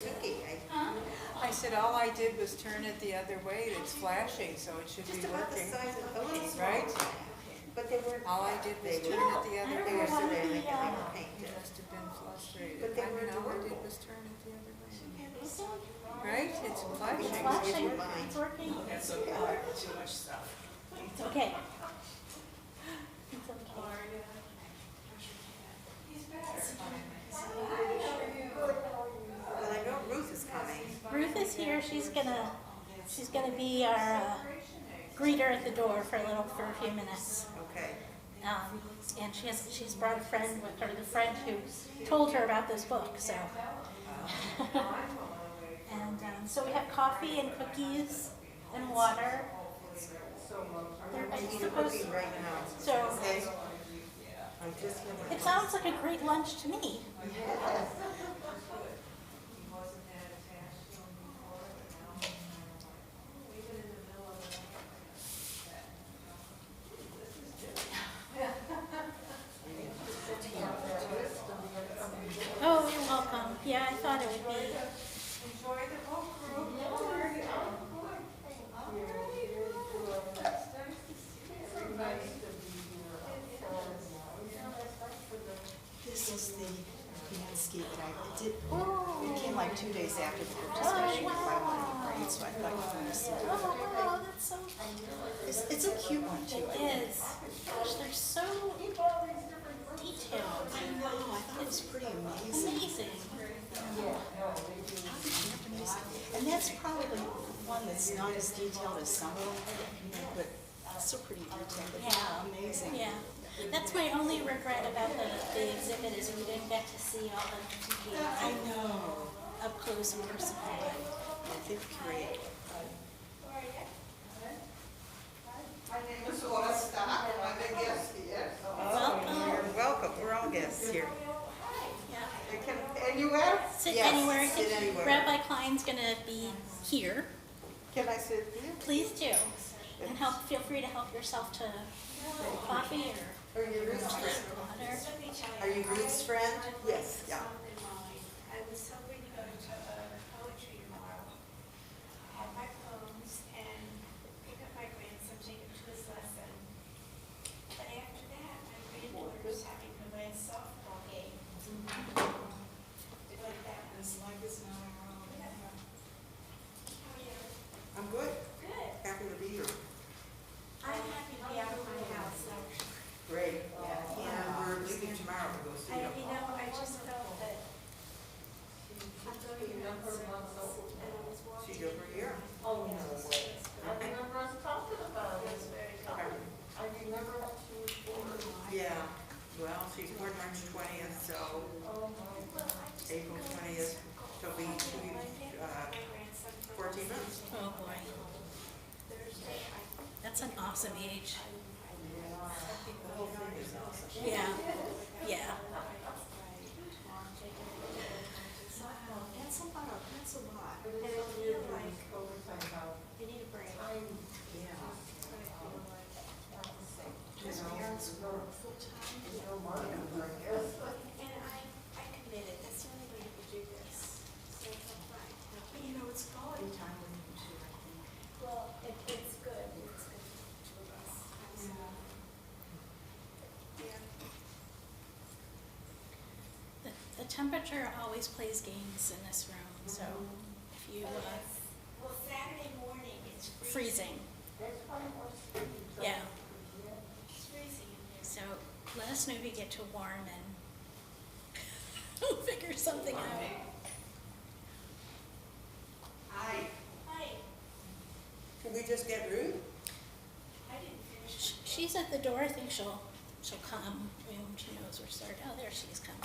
I said all I did was turn it the other way. It's flashing, so it should be Just about the working, size of a little small. right? But they weren't. All I did was They turn were- it the other They way. were ceramic and they were He painted. must have been frustrated. But they I mean, were all I did adorable. was turn it the other way. Is it? Right? It's flashing. It's flashing, it's working. It's okay, too much stuff. It's okay. It's okay. Well, I know Ruth is coming. Ruth is here. She's gonna be our greeter at the door for a few minutes. Okay. And she's brought a friend with her, the friend who told her about this book. So, and so we have coffee and cookies and water. I'm eating a cookie right now. So Okay? I'm just gonna. it sounds like a great lunch to me. Oh, you're welcome. Yeah, I thought it would be. Enjoy the book room. This is the landscape that I did. It came like 2 days after the book discussion if I wanted to grade, so I thought you'd want to see it. Oh, wow, that's so. It's a cute one too. I think. It is. Gosh, they're so detailed. I know, I thought it was pretty amazing. Amazing. And that's probably one that's not as detailed as some of them, but still pretty detailed. But Yeah. amazing. Yeah. That's my only regret about the exhibit is we didn't get to see all of the I know. up close and personal. They're great. Welcome. You're welcome. We're all guests here. Yeah. Anywhere? Sit Yes, anywhere. I sit think anywhere. Rabbi Klein's gonna be here. Can I sit here? Please do. And feel free to help yourself to coffee or Are you Ruth's friend? water. Are you Ruth's friend? Yes, yeah. I was hoping to go to poetry tomorrow, have my poems, and pick up my grandson, take him to his lesson. But after that, my granddaughter's having her last softball game. Like that. This life is not our own. How are you? I'm good. Good. Happy to be here. I'm happy to be out of my house, so. Great. And we're leaving tomorrow to go see them. I just felt that I'm going to Memphis, and I was walking. She's over here. Oh, yes. I remember us talking about It it. was very Pardon? I remember that she was born. Yeah, well, she's born March 20th, so Oh, my God. April 20th, she'll be 14 months. Oh boy. That's an awesome age. The whole thing is awesome. Yeah. Yeah. That's a lot. That's a lot. And I feel like you need a break. Yeah. His parents work full-time. And I committed, that's the only way to do this. So it's fine. But you know, it's quality time with him too, I think. Well, it's good for the two of us. Yeah. The temperature always plays games in this room, so if you, Well, Saturday morning, it's freezing, That's probably more sweet. yeah. It's freezing in there. So let us know if you get too warm and we'll figure something out. Hi. Hi, Can we just get Ruth? I didn't finish. She's at the door, I think she'll come when she knows we're starting. Oh, there she's coming.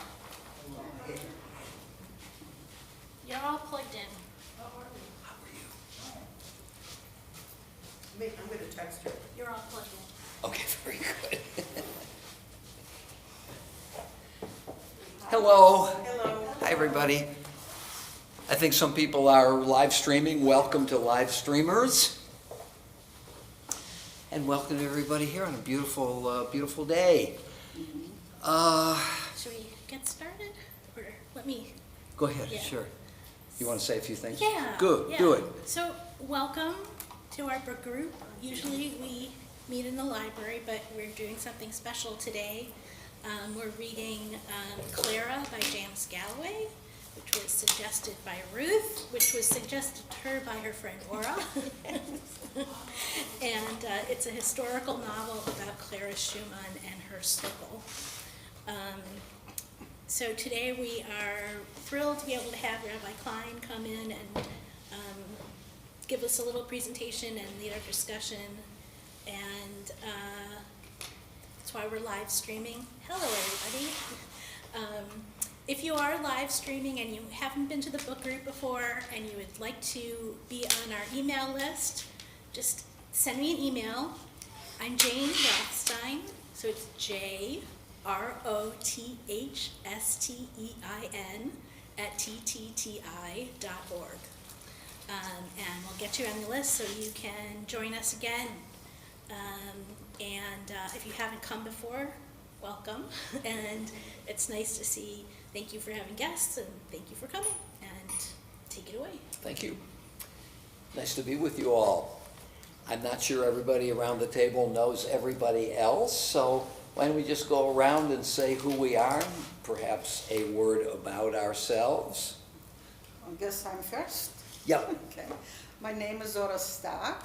You're all plugged in. I'm gonna text her. You're all plugged in. Okay, very good. Hello. Hello. Hi, everybody. I think some people are live streaming. Welcome to live streamers. And welcome to everybody here on a beautiful, beautiful day. Should we get started? Or let me, Go ahead, Yeah. sure. You want to say a few things? Yeah. Good, yeah. do it. So, welcome to our book group. Usually we meet in the library, but we're doing something special today. We're reading Clara by James Galloway, which was suggested by Ruth, which was suggested to her by her friend Aura. And it's a historical novel about Clara Schumann and her circle. So today we are thrilled to be able to have Rabbi Klein come in and give us a little presentation and lead our discussion. And that's why we're live streaming. Hello, everybody. If you are live streaming and you haven't been to the book group before and you would like to be on our email list, just send me an email. I'm Jane Rothstein, so it's JROTHSTEIN@ttti.org. And we'll get you on the list so you can join us again. If you haven't come before, welcome. And it's nice to see. Thank you for having guests, and thank you for coming. And take it away. Thank you. Nice to be with you all. I'm not sure everybody around the table knows everybody else, so why don't we just go around and say who we are, perhaps a word about ourselves. I guess I'm first. Yep. Okay. My name is Ora Stark.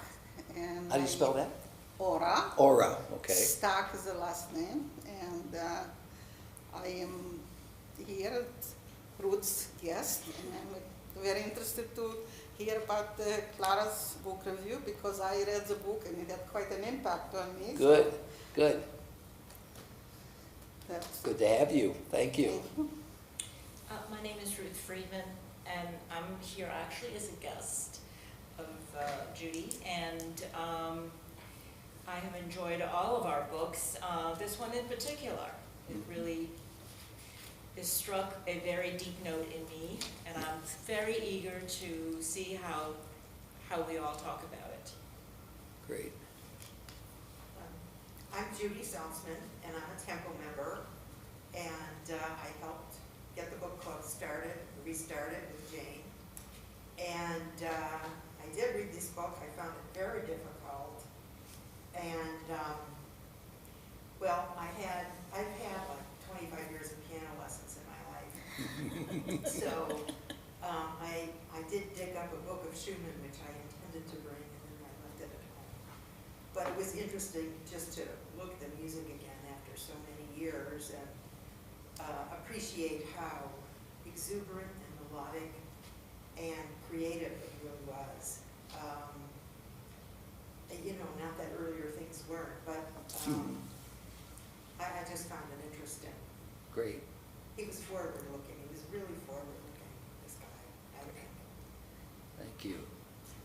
And How do you spell that? Ora. Aura, okay. Stark is the last name. And I am here at Ruth's guest. And I'm very interested to hear about Clara's book review because I read the book and it had quite an impact on me. Good, good. That's Good to have you. Thank you. My name is Ruth Friedman, and I'm here actually as a guest of Judy, and I have enjoyed all of our books. This one in particular, it really has struck a very deep note in me, and I'm very eager to see how we all talk about it. Great. I'm Judy Salzman, and I'm a Temple member, and I helped get the book club restarted with Jane. And I did read this book. I found it very difficult. And, well, I've had like 25 years of piano lessons in my life. So I did dig up a book of Schumann, which I intended to bring, and then I left it at home. But it was interesting just to look at the music again after so many years and appreciate how exuberant and melodic and creative it really was. You know, not that earlier things weren't, but I just found it interesting. Great. He was forward-looking. He was really forward-looking, this guy, I think. Thank you.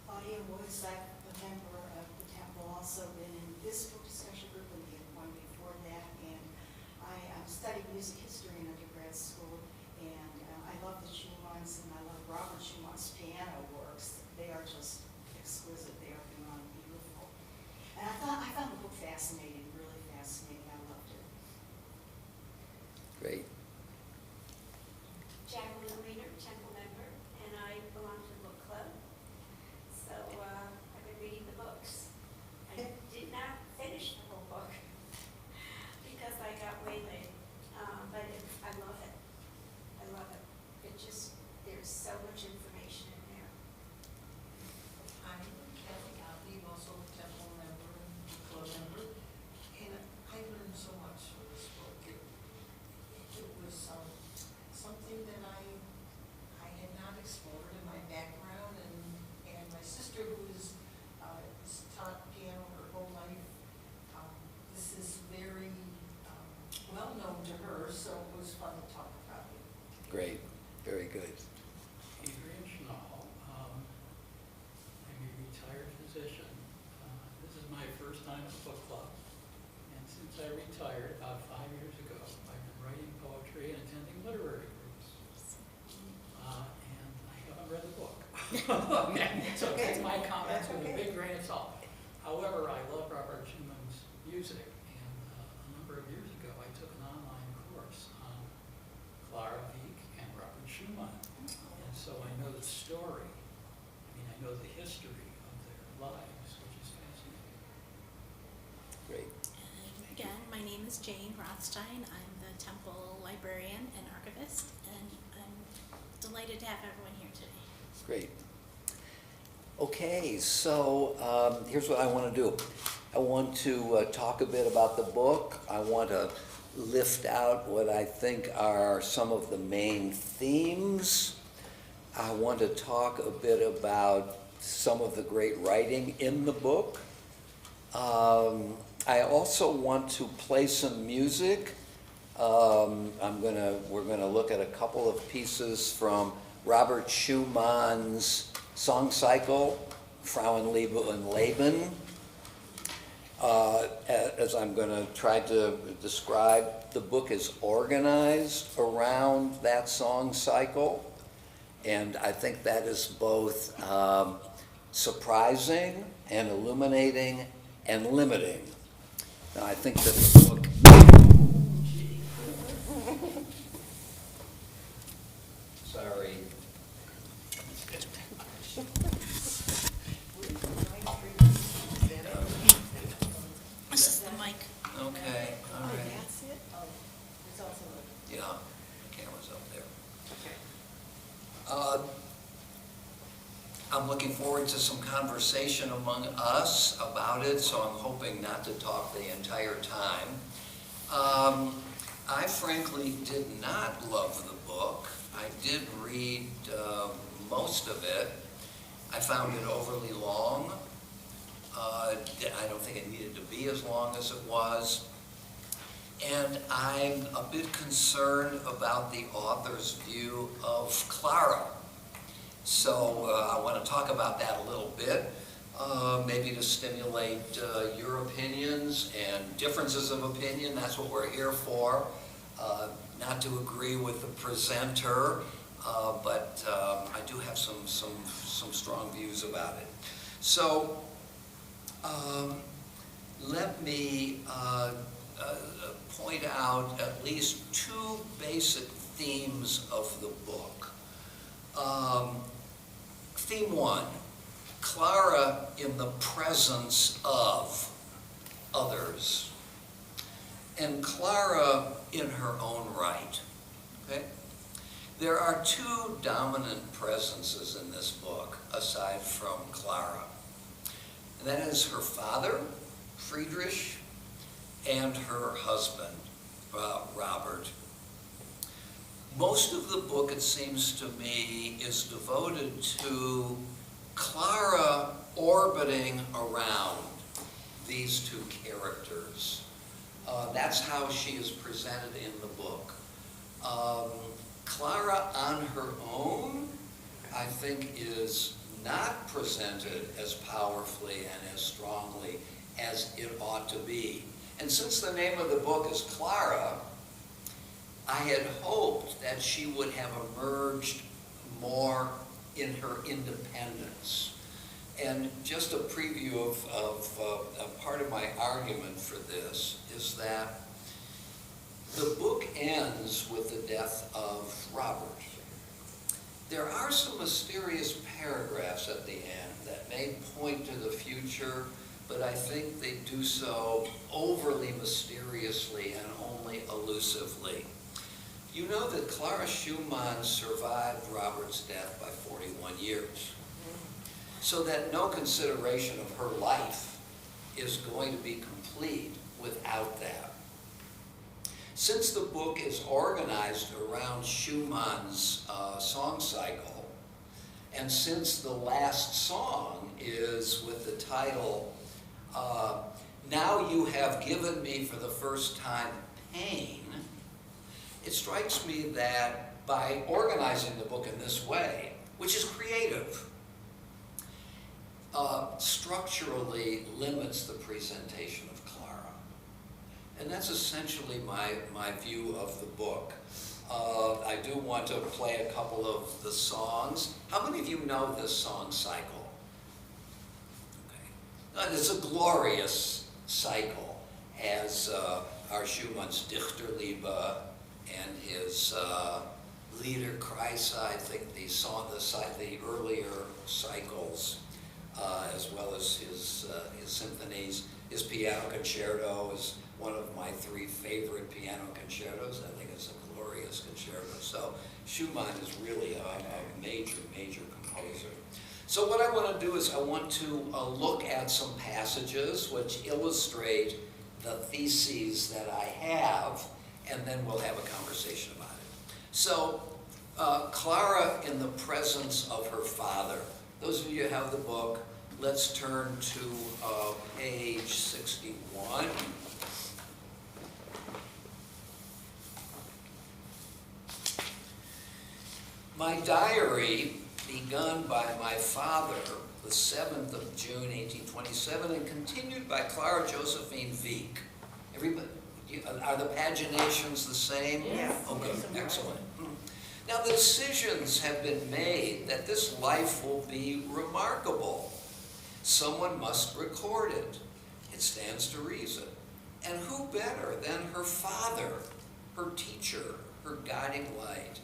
Claudia Woods, I'm a member of the Temple, also been in this book discussion group and the one before that, and I studied music history in undergrad school, and I love the Schumanns, and I love Robert Schumann's piano works. They are just exquisite. They are beyond beautiful. And I found the book fascinating, really fascinating. I loved it. Great. Jacqueline Reeder, Temple member, and I belong to the book club. So I've been reading the books. I did not finish the whole book because I got waylaid, but I love it. I love it. There's so much information in there. I'm Kathy Gottlieb, also a Temple member and club member, and I learned so much from this book. It was something that I had not explored in my background, and my sister, who is taught piano her whole life, this is very well known to her, so it was fun to talk about it. Great. Very good. Adrian Schnall. I'm a retired physician. This is my first time at the book club. And since I retired about 5 years ago, I've been writing poetry and attending literary groups. And I haven't read the book. So that's my comments with a big grain of salt. However, I love Robert Schumann's music. And a number of years ago, I took an online course on Clara Wieck and Robert Schumann. And so I know the is Jane Rothstein. I'm the Temple librarian and archivist, and I'm delighted to have everyone here today. Great. Okay, so here's what I want to do. I want to talk a bit about the book. I want to lift out what I think are some of the main themes. I want to talk a bit about some of the great writing in the book. I also want to play some music. We're gonna look at a couple of pieces from Robert Schumann's song cycle, Frauenliebe und Leben. As I'm going to try to describe, the book is organized around that song cycle, and I think that is both surprising and illuminating and limiting. Now, I think that the book... Sorry. This is the mic. Okay, all right. That's it? Oh, there's also Yeah, the camera's up there. okay. I'm looking forward to some conversation among us about it, so I'm hoping not to talk the entire time. I frankly did not love the book. I did read most of it. I found it overly long. I don't think it needed to be as long as it was. And I'm a bit concerned about the author's view of Clara. So I want to talk about that a little bit, maybe to stimulate your opinions and differences of opinion. That's what we're here for. Not to agree with the presenter, but I do have some strong views about it. So let me point out at least two basic themes of the book. Theme one, Clara in the presence of others, and Clara in her own right. Okay? There are two dominant presences in this book, aside from Clara. And that is her father, Friedrich, and her husband, Robert. Most of the book, it seems to me, is devoted to Clara orbiting around these two characters. That's how she is presented in the book. Clara on her own, I think, is not presented as powerfully and as strongly as it ought to be. And since the name of the book is Clara, I had hoped that she would have emerged more in her independence. And just a preview of part of my argument for this is that the book ends with the death of Robert. There are some mysterious paragraphs at the end that may point to the future, but I think they do so overly mysteriously and only elusively. You know that Clara Schumann survived Robert's death by 41 years, so that no consideration of her life is going to be complete without that. Since the book is organized around Schumann's song cycle, and since the last song is with the title, Now You Have Given Me for the First Time Pain, it strikes me that by organizing the book in this way, which is creative, structurally limits the presentation of Clara. And that's essentially my view of the book. I do want to play a couple of the songs. How many of you know this song cycle? Okay. It's a glorious cycle, as our Schumann's Dichterliebe and his Liederkreise, I think the earlier cycles, as well as his symphonies. His piano concerto is one of my 3 favorite piano concertos. I think it's a glorious concerto. So Schumann is really a major, major composer. So what I want to do is I want to look at some passages which illustrate the theses that I have, and then we'll have a conversation about it. So, Clara in the presence of her father. Those of you who have the book, let's turn to page 61. My diary, begun by my father, the 7th of June, 1827, and continued by Clara Josephine Wieck. Everybody, are the paginations the same? Yes. Okay, excellent. Now, the decisions have been made that this life will be remarkable. Someone must record it. It stands to reason. And who better than her father, her teacher, her guiding light?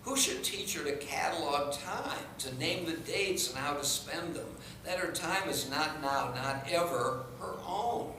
Who should teach her to catalog time, to name the dates and how to spend them, that her time is not now, not ever her own?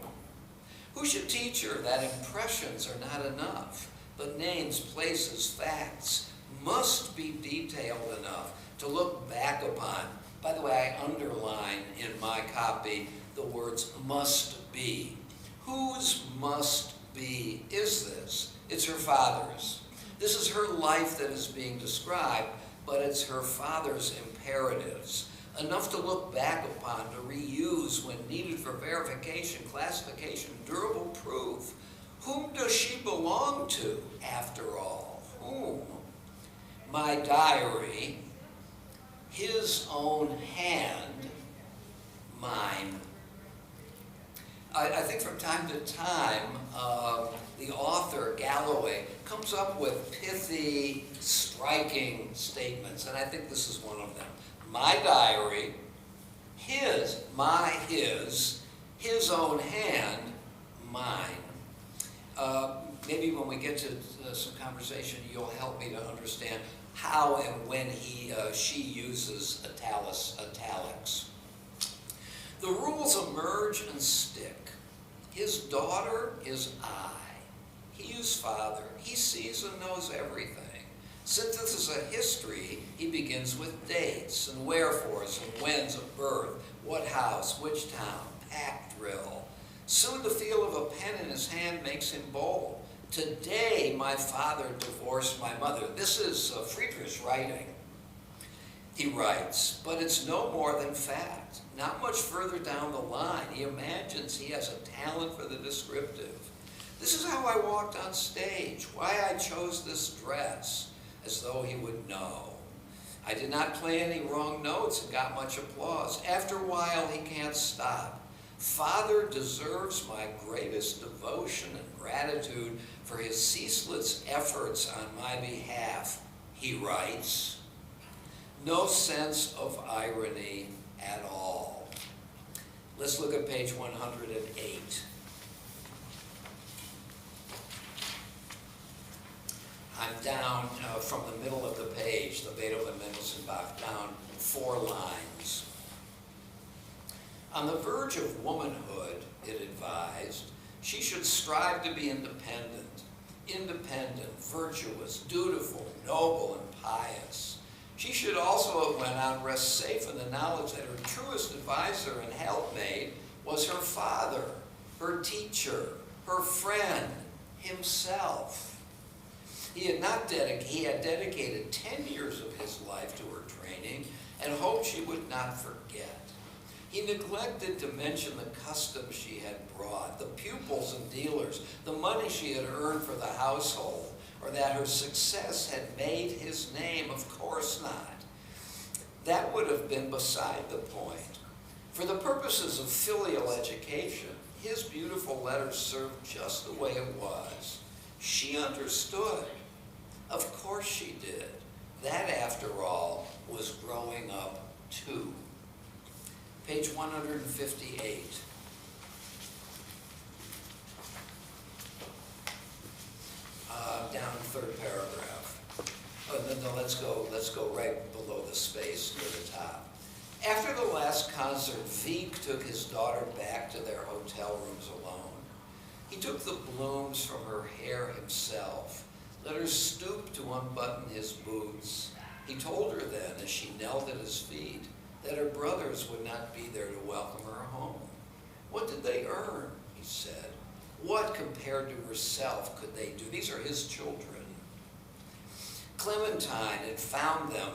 Who should teach her that impressions are not enough, but names, places, facts must be detailed enough to look back upon? By the way, I underline in my copy the words must be. Whose must be is this? It's her father's. This is her life that is being described, but it's her father's imperatives. Enough to look back upon, to reuse when needed for verification, classification, durable proof. Whom does she belong to, after all? Whom? My diary, his own hand, mine. I think from time to time, the author, Galloway, comes up with pithy, striking statements, and I think this is one of them. My diary, his own hand, mine. Maybe when we get to some conversation, you'll help me to understand how and when she uses italics. The rules emerge and stick. His daughter is I. He is father. He sees and knows everything. Since this is a history, he begins with dates and wherefores and whens of birth, what house, which town, pack drill. Soon the feel of a pen in his hand makes him bold. Today my father divorced my mother. This is Friedrich's writing. He writes, but it's no more than fact. Not much further down the line, he imagines he has a talent for the descriptive. This is how I walked on stage, why I chose this dress, as though he would know. I did not play any wrong notes and got much applause. After a while, he can't stop. Father deserves my greatest devotion and gratitude for his ceaseless efforts on my behalf, he writes. No sense of irony at all. Let's look at page 108. I'm down from the middle of the page, the Beethoven Mendelssohn Bach, down 4 lines. On the verge of womanhood, it advised, she should strive to be independent, virtuous, dutiful, noble, and pious. She should also, it went on, rest safe in the knowledge that her truest advisor and helpmate was her father, her teacher, her friend, himself. He had dedicated 10 years of his life to her training and hoped she would not forget. He neglected to mention the customs she had brought, the pupils and dealers, the money she had earned for the household, or that her success had made his name. Of course not. That would have been beside the point. For the purposes of filial education, his beautiful letters served just the way it was. She understood. Of course she did. That, after all, was growing up too. Page 158. Down 3rd paragraph. Oh, no, let's go right below the space near the top. After the last concert, Wieck took his daughter back to their hotel rooms alone. He took the blooms from her hair himself, let her stoop to unbutton his boots. He told her then, as she knelt at his feet, that her brothers would not be there to welcome her home. What did they earn, he said. What, compared to herself, could they do? These are his children. Clementine had found them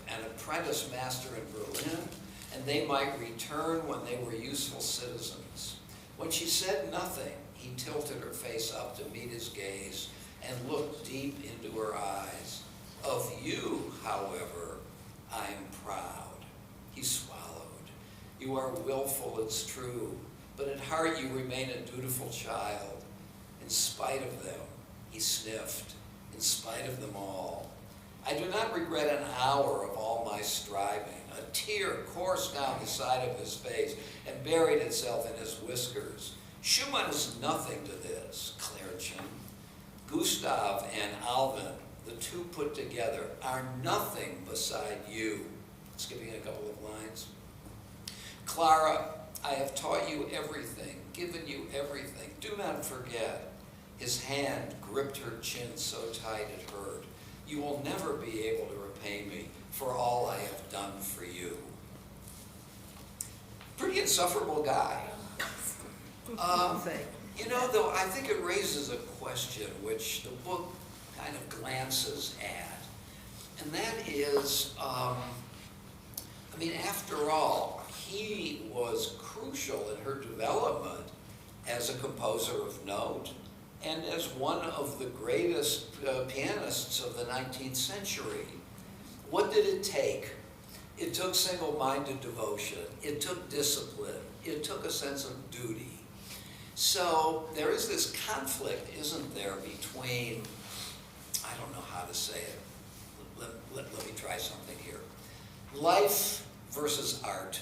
an apprentice master in Berlin, and they might return when they were useful citizens. When she said nothing, he tilted her face up to meet his gaze and looked deep into her eyes. Of you, however, I am proud. He swallowed. You are willful, it's true, but at heart you remain a dutiful child. In spite of them, he sniffed, in spite of them all. I do not regret an hour of all my striving. A tear coursed down the side of his face and buried itself in his whiskers. Schumann is nothing to this, Clairchen. Gustav and Alvin, the two put together, are nothing beside you. Skipping a couple of lines. Clara, I have taught you everything, given you everything. Do not forget. His hand gripped her chin so tight it hurt. You will never be able to repay me for all I have done for you. Pretty insufferable guy. You know, though, I think it raises a question which the book kind of glances at. And that is, after all, he was crucial in her development as a composer of note and as one of the greatest pianists of the 19th century. What did it take? It took single-minded devotion. It took discipline. It took a sense of duty. So there is this conflict, isn't there, between, I don't know how to say it. Let me try something here. Life versus art.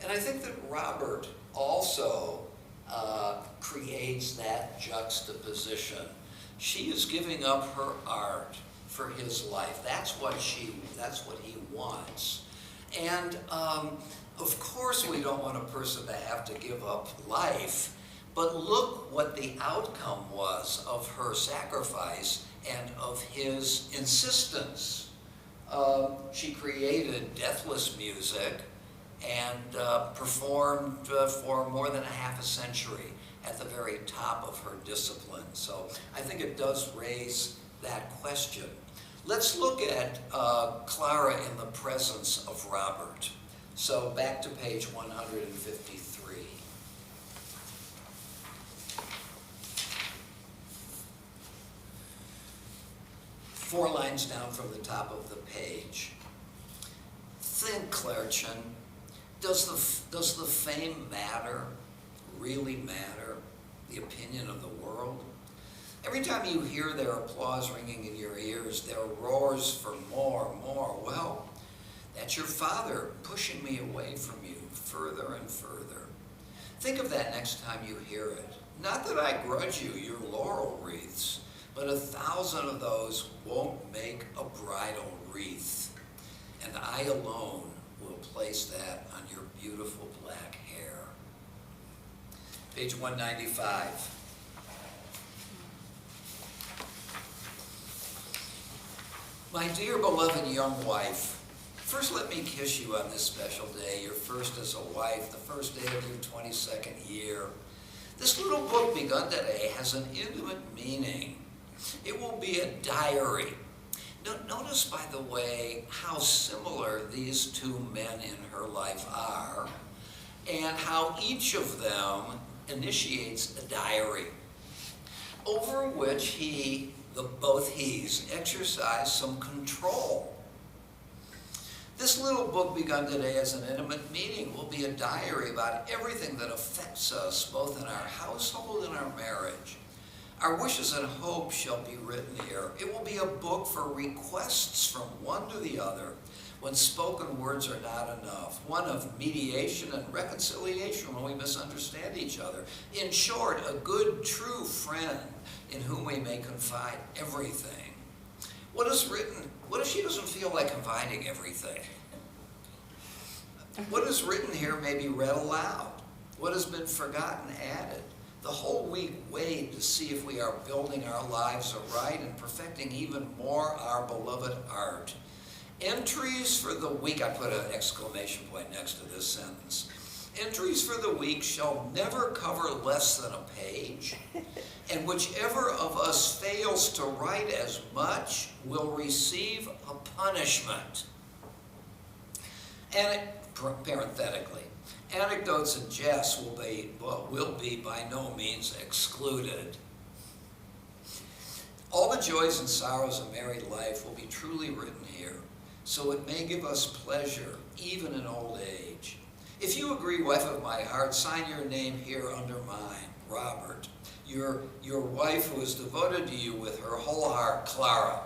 And I think that Robert also creates that juxtaposition. She is giving up her art for his life. That's what he wants. And of course we don't want a person to have to give up life, but look what the outcome was of her sacrifice and of his insistence. She created deathless music and performed for more than a half a century at the very top of her discipline. So I think it does raise that question. Let's look at Clara in the presence of Robert. So back to page 153. Four lines down from the top of the page. Think, Clairchen, does the fame matter, really matter, the opinion of the world? Every time you hear their applause ringing in your ears, their roars for more, more, well, that's your father pushing me away from you further and further. Think of that next time you hear it. Not that I grudge you your laurel wreaths, but 1,000 of those won't make a bridal wreath. And I alone will place that on your beautiful black hair. Page 195. My dear beloved young wife, first let me kiss you on this special day, your first as a wife, the first day of your 22nd year. This little book begun today has an intimate meaning. It will be a diary. Notice, by the way, how similar these two men in her life are, and how each of them initiates a diary, over which both he's exercise some control. This little book begun today as an intimate meeting will be a diary about everything that affects us, both in our household and our marriage. Our wishes and hopes shall be written here. It will be a book for requests from one to the other when spoken words are not enough. One of mediation and reconciliation when we misunderstand each other. In short, a good, true friend in whom we may confide everything. What if she doesn't feel like confiding everything? What is written here may be read aloud. What has been forgotten, added. The whole week weighed to see if we are building our lives aright and perfecting even more our beloved art. Entries for the week, I put an exclamation point next to this sentence. Entries for the week shall never cover less than a page, and whichever of us fails to write as much will receive a punishment. And parenthetically, anecdotes and jests will be by no means excluded. All the joys and sorrows of married life will be truly written here, so it may give us pleasure even in old age. If you agree, wife of my heart, sign your name here under mine, Robert. Your wife who is devoted to you with her whole heart, Clara.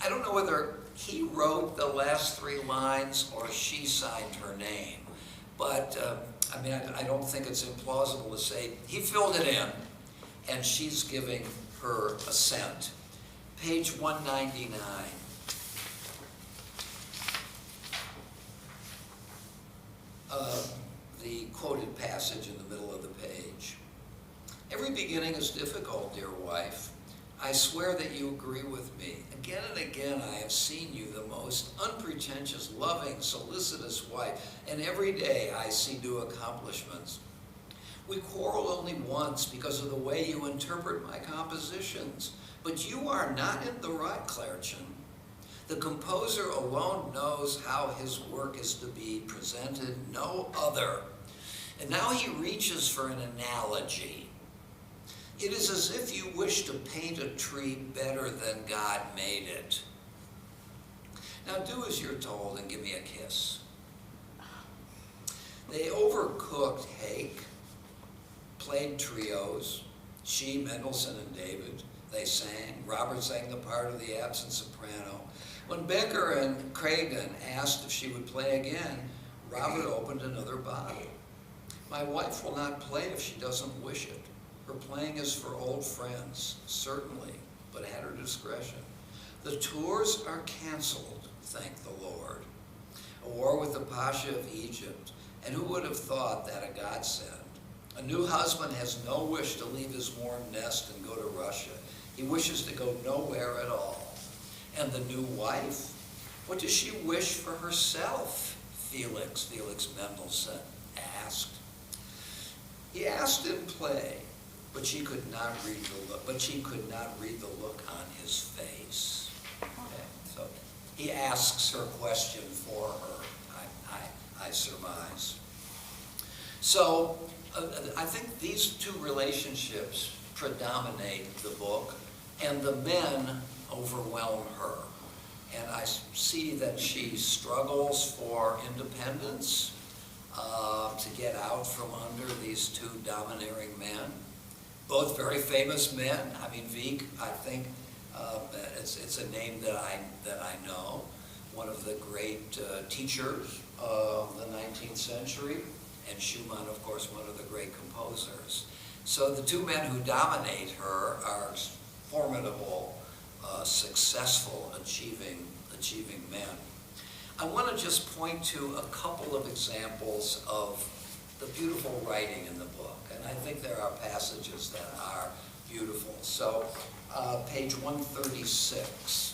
I don't know whether he wrote the last 3 lines or she signed her name, but I don't think it's implausible to say he filled it in and she's giving her assent. Page 199. The quoted passage in the middle of the page. Every beginning is difficult, dear wife. I swear that you agree with me. Again and again I have seen you the most unpretentious, loving, solicitous wife, and every day I see new accomplishments. We quarrel only once because of the way you interpret my compositions, but you are not in the right, Clairchen. The composer alone knows how his work is to be presented, no other. And now he reaches for an analogy. It is as if you wish to paint a tree better than God made it. Now do as you're told and give me a kiss. They overcooked Hake, played trios, she, Mendelssohn, and David. They sang. Robert sang the part of the absent soprano. When Becker and Cragen asked if she would play again, Robert opened another bottle. My wife will not play if she doesn't wish it. Her playing is for old friends, certainly, but at her discretion. The tours are canceled, thank the Lord. A war with the Pasha of Egypt, and who would have thought that a godsend? A new husband has no wish to leave his warm nest and go to Russia. He wishes to go nowhere at all. And the new wife? What does she wish for herself? Felix Mendelssohn asked. He asked in play, but she could not read the look. But she could not read the look on his face. Okay, so he asks her question for her. I surmise. So I think these two relationships predominate the book, and the men overwhelm her. And I see that she struggles for independence, to get out from under these two domineering men. Both very famous men. I mean, Wieck, I think it's a name that I know. One of the great teachers of the 19th century, and Schumann, of course, one of the great composers. So the two men who dominate her are formidable, successful, achieving men. I want to just point to a couple of examples of the beautiful writing in the book, and I think there are passages that are beautiful. So, page 136.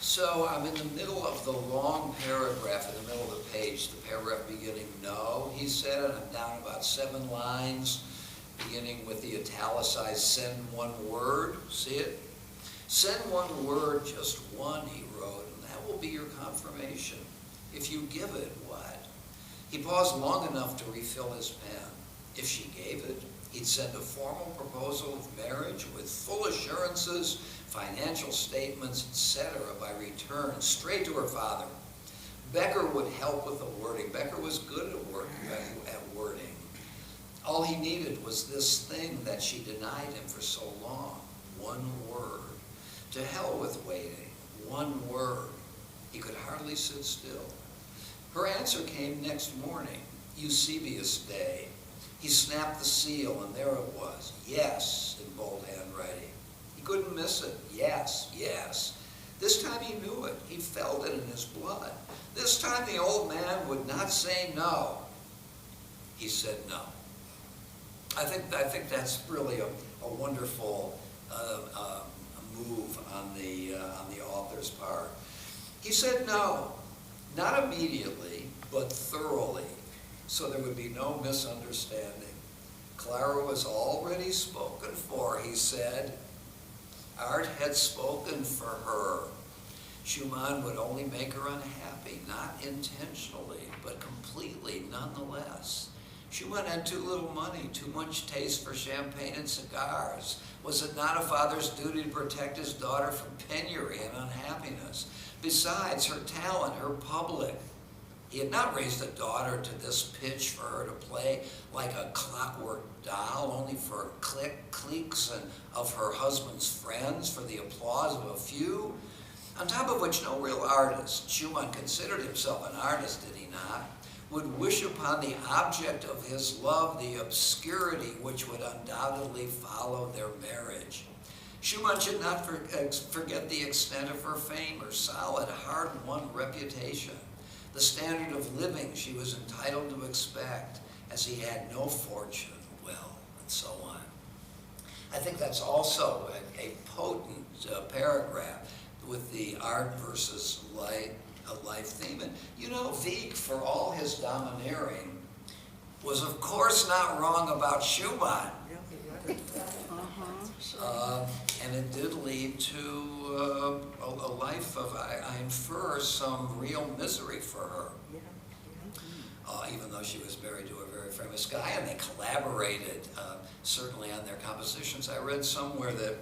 So I'm in the middle of the long paragraph, in the middle of the page, the paragraph beginning, no, he said, and I'm down about 7 lines, beginning with the italicized, send one word, see it? Send one word, just one, he wrote, and that will be your confirmation. If you give it, what? He paused long enough to refill his pen. If she gave it, he'd send a formal proposal of marriage with full assurances, financial statements, etc. by return, straight to her father. Becker would help with the wording. Becker was good at wording. All he needed was this thing that she denied him for so long. One word. To hell with waiting. One word. He could hardly sit still. Her answer came next morning, Eusebius Day. He snapped the seal, and there it was. Yes, in bold handwriting. He couldn't miss it. Yes, yes. This time he knew it. He felt it in his blood. This time the old man would not say no. He said no. I think that's really a wonderful move on the author's part. He said no, not immediately, but thoroughly, so there would be no misunderstanding. Clara was already spoken for, he said. Art had spoken for her. Schumann would only make her unhappy, not intentionally, but completely nonetheless. Schumann had too little money, too much taste for champagne and cigars. Was it not a father's duty to protect his daughter from penury and unhappiness? Besides, her talent, her public. He had not raised a daughter to this pitch for her to play like a clockwork doll, only for cliques and of her husband's friends, for the applause of a few. On top of which, no real artist, Schumann considered himself an artist, did he not, would wish upon the object of his love the obscurity which would undoubtedly follow their marriage. Schumann should not forget the extent of her fame, her solid, hard-won reputation, the standard of living she was entitled to expect, as he had no fortune, wealth, and so on. I think that's also a potent paragraph with the art versus life theme. And you know, Wieck, for all his domineering, was of course not wrong about Schumann. And it did lead to a life of, I infer, some real misery for her. Even though she was married to a very famous guy, and they collaborated certainly on their compositions. I read somewhere that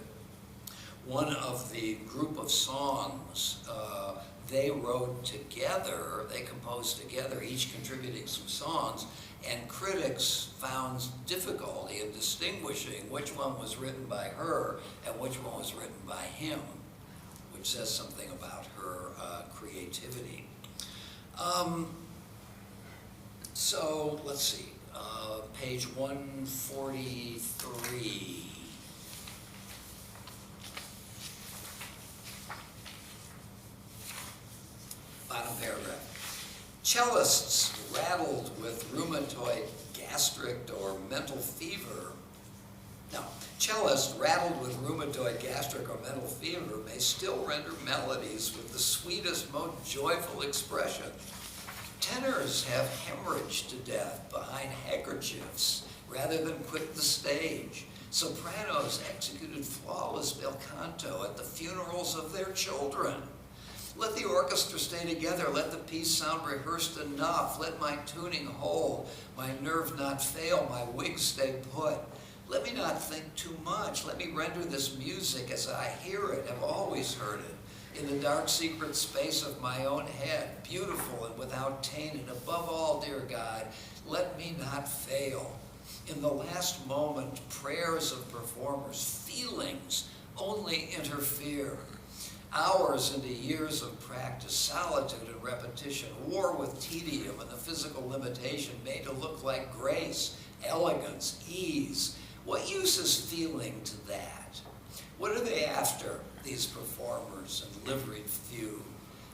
one of the group of songs they wrote together, they composed together, each contributing some songs, and critics found difficulty in distinguishing which one was written by her and which one was written by him, which says something about her creativity. So let's see, page 143. Bottom paragraph. Cellists rattled with rheumatoid, gastric, or mental fever. Now, cellists rattled with rheumatoid, gastric, or mental fever may still render melodies with the sweetest, most joyful expression. Tenors have hemorrhaged to death behind handkerchiefs rather than quit the stage. Sopranos executed flawless bel canto at the funerals of their children. Let the orchestra stay together, let the piece sound rehearsed enough, let my tuning hold, my nerve not fail, my wig stay put. Let me not think too much, let me render this music as I hear it, have always heard it, in the dark secret space of my own head, beautiful and without taint, and above all, dear God, let me not fail. In the last moment, prayers of performers, feelings only interfere. Hours into years of practice, solitude and repetition, war with tedium and the physical limitation made to look like grace, elegance, ease. What use is feeling to that? What are they after, these performers and liveried few?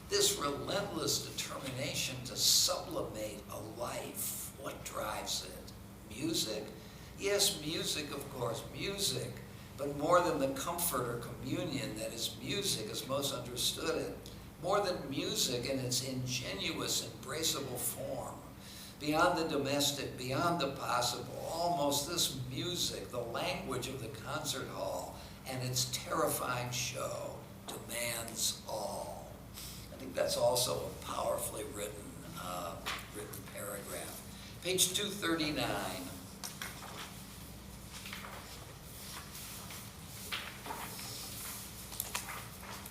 This relentless determination to sublimate a life. What drives it? Music? Yes, music, of course, music. But more than the comfort or communion that is music as most understood it, more than music in its ingenuous, embraceable form, beyond the domestic, beyond the possible, almost this music, the language of the concert hall, and its terrifying show demands all. I think that's also a powerfully written paragraph. Page 239.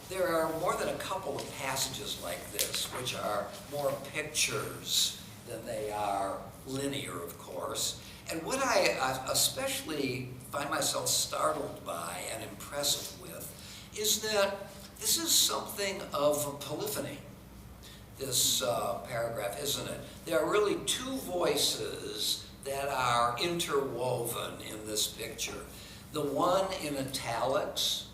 There are more than a couple of passages like this, which are more pictures than they are linear, of course. And what I especially find myself startled by and impressed with is that this is something of a polyphony, this paragraph, isn't it? There are really two voices that are interwoven in this picture. The one in italics,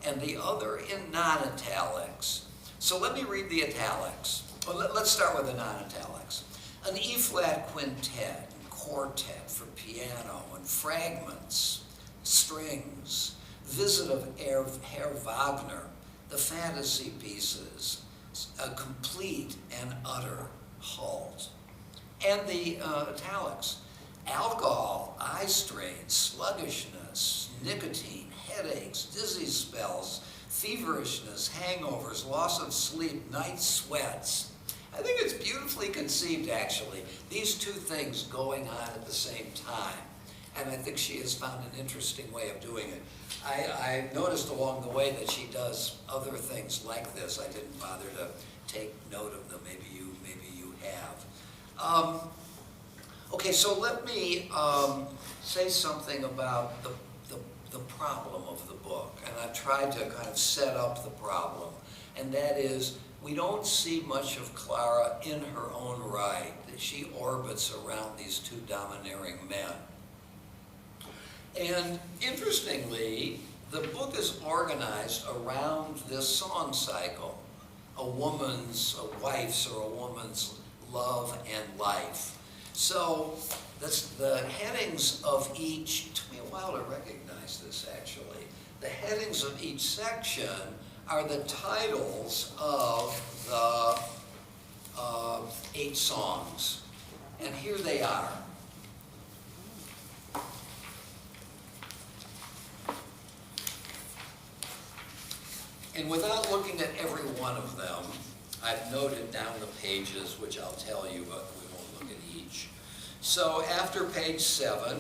and the other in non-italics. So let me read the italics. Well, let's start with the non-italics. An E-flat quintet and quartet for piano and fragments, strings, visit of Herr Wagner, the fantasy pieces, a complete and utter halt. And the italics, alcohol, eye strain, sluggishness, nicotine, headaches, dizzy spells, feverishness, hangovers, loss of sleep, night sweats. I think it's beautifully conceived, actually, these two things going on at the same time. And I think she has found an interesting way of doing it. I noticed along the way that she does other things like this. I didn't bother to take note of them. Maybe you have. Okay, so let me say something about the problem of the book. And I've tried to kind of set up the problem. And that is, we don't see much of Clara in her own right. That she orbits around these two domineering men. And interestingly, the book is organized around this song cycle, a wife's or a woman's love and life. So that's the headings of each, it took me a while to recognize this actually. The headings of each section are the titles of the 8 songs. And here they are. And without looking at every one of them, I've noted down the pages, which I'll tell you, but we won't look at each. So after page 7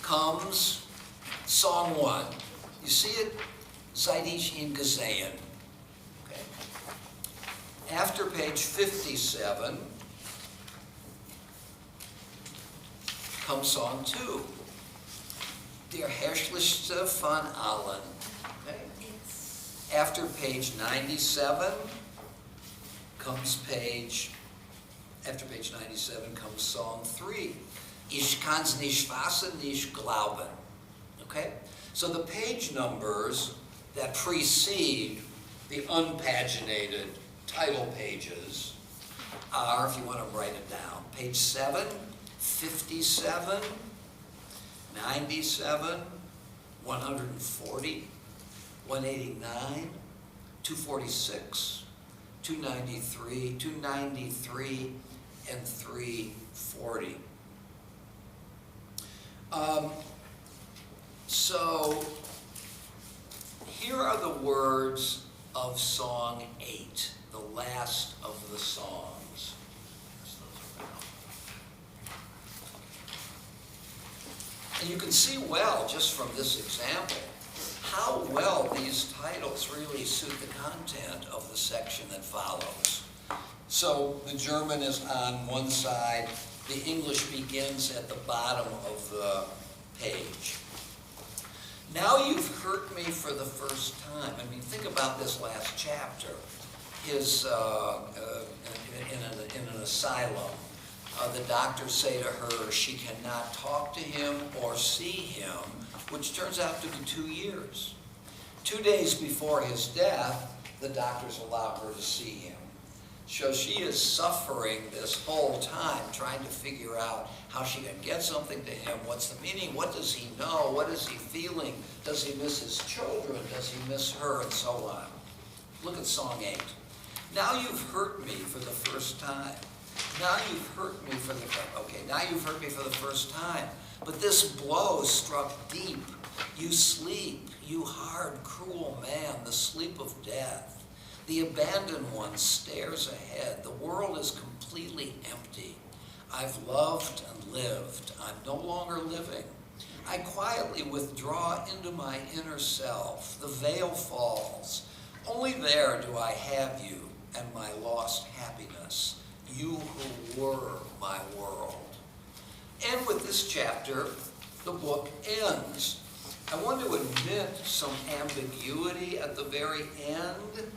comes song 1. You see it? Seid ich ihn gesehen. Okay. After page 57 comes song 2. Der Herrlichste von allen. Okay. After page 97 comes after page 97 comes song 3. Ich kann's nicht fassen, nicht glauben. Okay? So the page numbers that precede the unpaginated title pages are, if you want to write it down, page 7, 57, 97, 140, 189, 246, 293, 293, and 340. So here are the words of song 8, the last of the songs. And you can see well, just from this example, how well these titles really suit the content of the section that follows. So the German is on one side, the English begins at the bottom of the page. Now you've hurt me for the first time. I mean, think about this last chapter. His, in an asylum, the doctors say to her she cannot talk to him or see him, which turns out to be 2 years. 2 days before his death, the doctors allow her to see him. So she is suffering this whole time, trying to figure out how she can get something to him. What's the meaning? What does he know? What is he feeling? Does he miss his children? Does he miss her? And so on. Look at song 8. Now you've hurt me for the first time. Now you've hurt me for now you've hurt me for the first time. But this blow struck deep. You sleep, you hard, cruel man, the sleep of death. The abandoned one stares ahead. The world is completely empty. I've loved and lived. I'm no longer living. I quietly withdraw into my inner self. The veil falls. Only there do I have you and my lost happiness. You who were my world. And with this chapter, the book ends. I want to admit some ambiguity at the very end.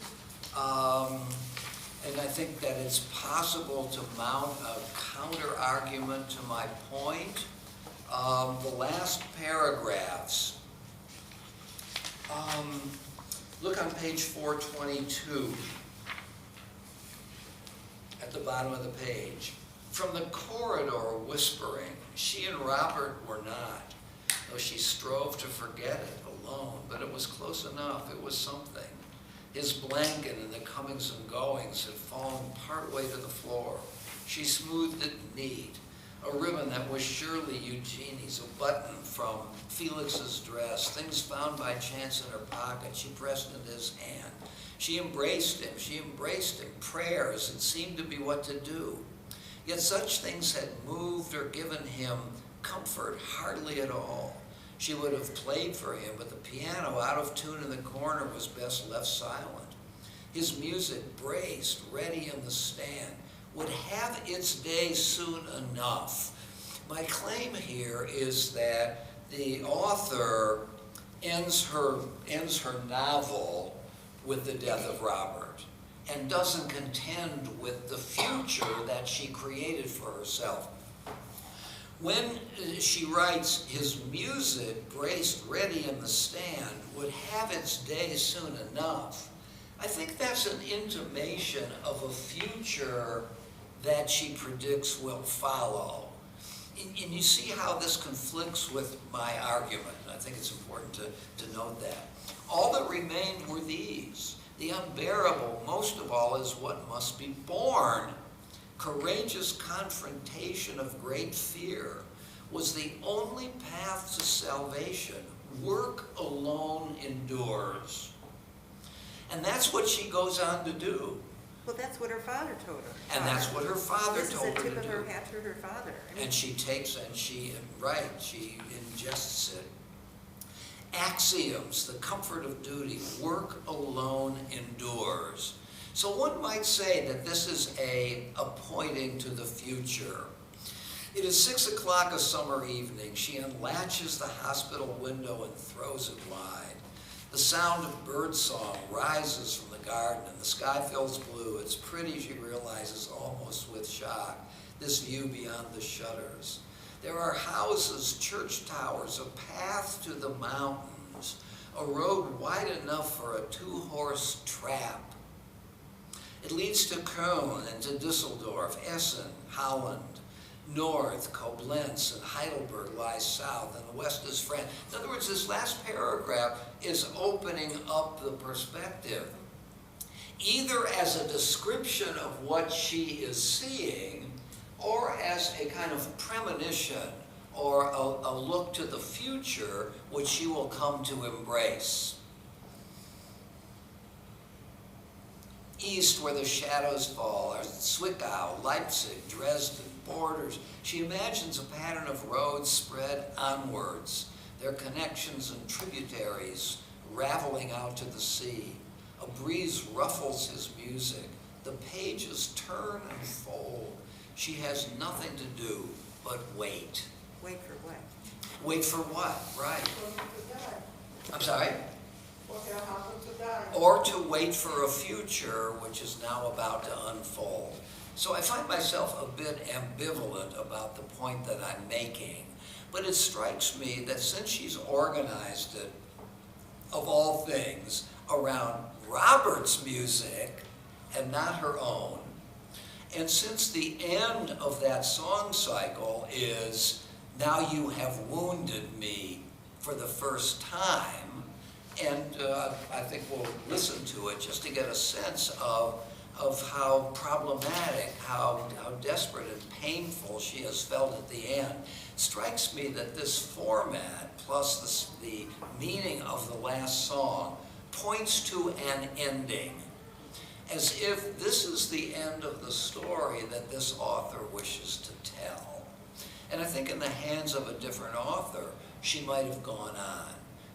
And I think that it's possible to mount a counter-argument to my point. The last paragraphs. Look on page 422, at the bottom of the page. From the corridor whispering, she and Robert were not, though she strove to forget it alone, but it was close enough, it was something. His blanket and the comings and goings had fallen partway to the floor. She smoothed it neat, a ribbon that was surely Eugenie's, a button from Felix's dress, things found by chance in her pocket. She pressed into his hand. She embraced him, prayers, it seemed to be what to do. Yet such things had moved or given him comfort hardly at all. She would have played for him, but the piano, out of tune in the corner, was best left silent. His music, braced, ready in the stand, would have its day soon enough. My claim here is that the author ends her novel with the death of Robert and doesn't contend with the future that she created for herself. When she writes, his music, braced ready in the stand, would have its day soon enough, I think that's an intimation of a future that she predicts will follow. And you see how this conflicts with my argument. I think it's important to note that. All that remained were these. The unbearable, most of all, is what must be borne. Courageous confrontation of great fear was the only path to salvation. Work alone endures. And that's what she goes on to do. Well, that's what her father told her. And that's what her father told her to do. This is a tip of her hat to her father. I mean, And she takes and she ingests it. Axioms, the comfort of duty, work alone endures. So one might say that this is a pointing to the future. It is 6 o'clock a summer evening. She unlatches the hospital window and throws it wide. The sound of birdsong rises from the garden and the sky fills blue. It's pretty, she realizes, almost with shock, this view beyond the shutters. There are houses, church towers, a path to the mountains, a road wide enough for a 2-horse trap. It leads to Köln and to Düsseldorf, Essen, Holland. North, Koblenz, and Heidelberg lies south, and the west is France. In other words, this last paragraph is opening up the perspective, either as a description of what she is seeing, or as a kind of premonition, or a look to the future, which she will come to embrace. East, where the shadows fall, are Zwickau, Leipzig, Dresden, borders. She imagines a pattern of roads spread onwards, their connections and tributaries raveling out to the sea. A breeze ruffles his music. The pages turn and fold. She has nothing to do but wait. wait for what? Wait for what? Right. To die. I'm sorry? What will happen to die? Or to wait for a future which is now about to unfold. So I find myself a bit ambivalent about the point that I'm making, but it strikes me that since she's organized it, of all things, around Robert's music and not her own, and since the end of that song cycle is, now you have wounded me for the first time, and I think we'll listen to it just to get a sense of how problematic, how desperate and painful she has felt at the end. It strikes me that this format, plus the meaning of the last song, points to an ending, as if this is the end of the story that this author wishes to tell. And I think in the hands of a different author, she might have gone on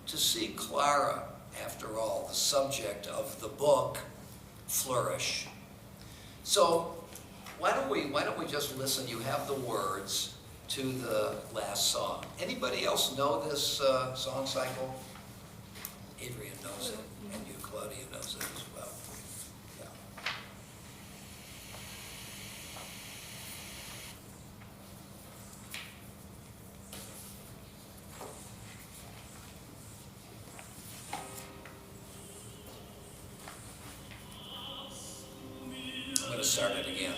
to see Clara, after all, the subject of the book, flourish. So why don't we just listen? You have the words to the last song. Anybody else know this song cycle? Adrian knows it, and you, Claudia, knows it as well. Yeah. start it again.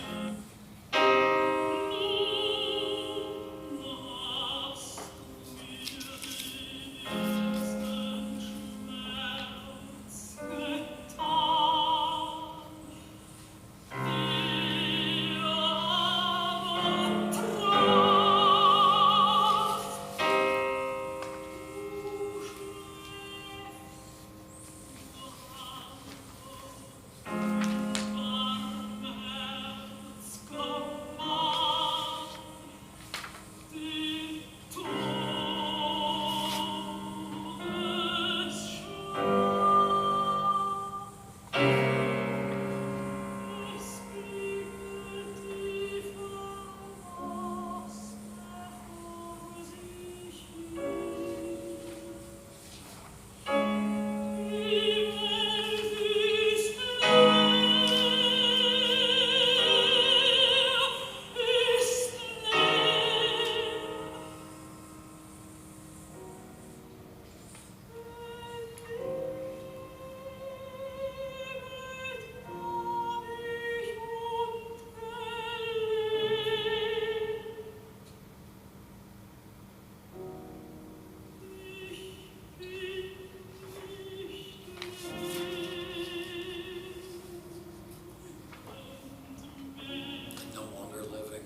No longer living.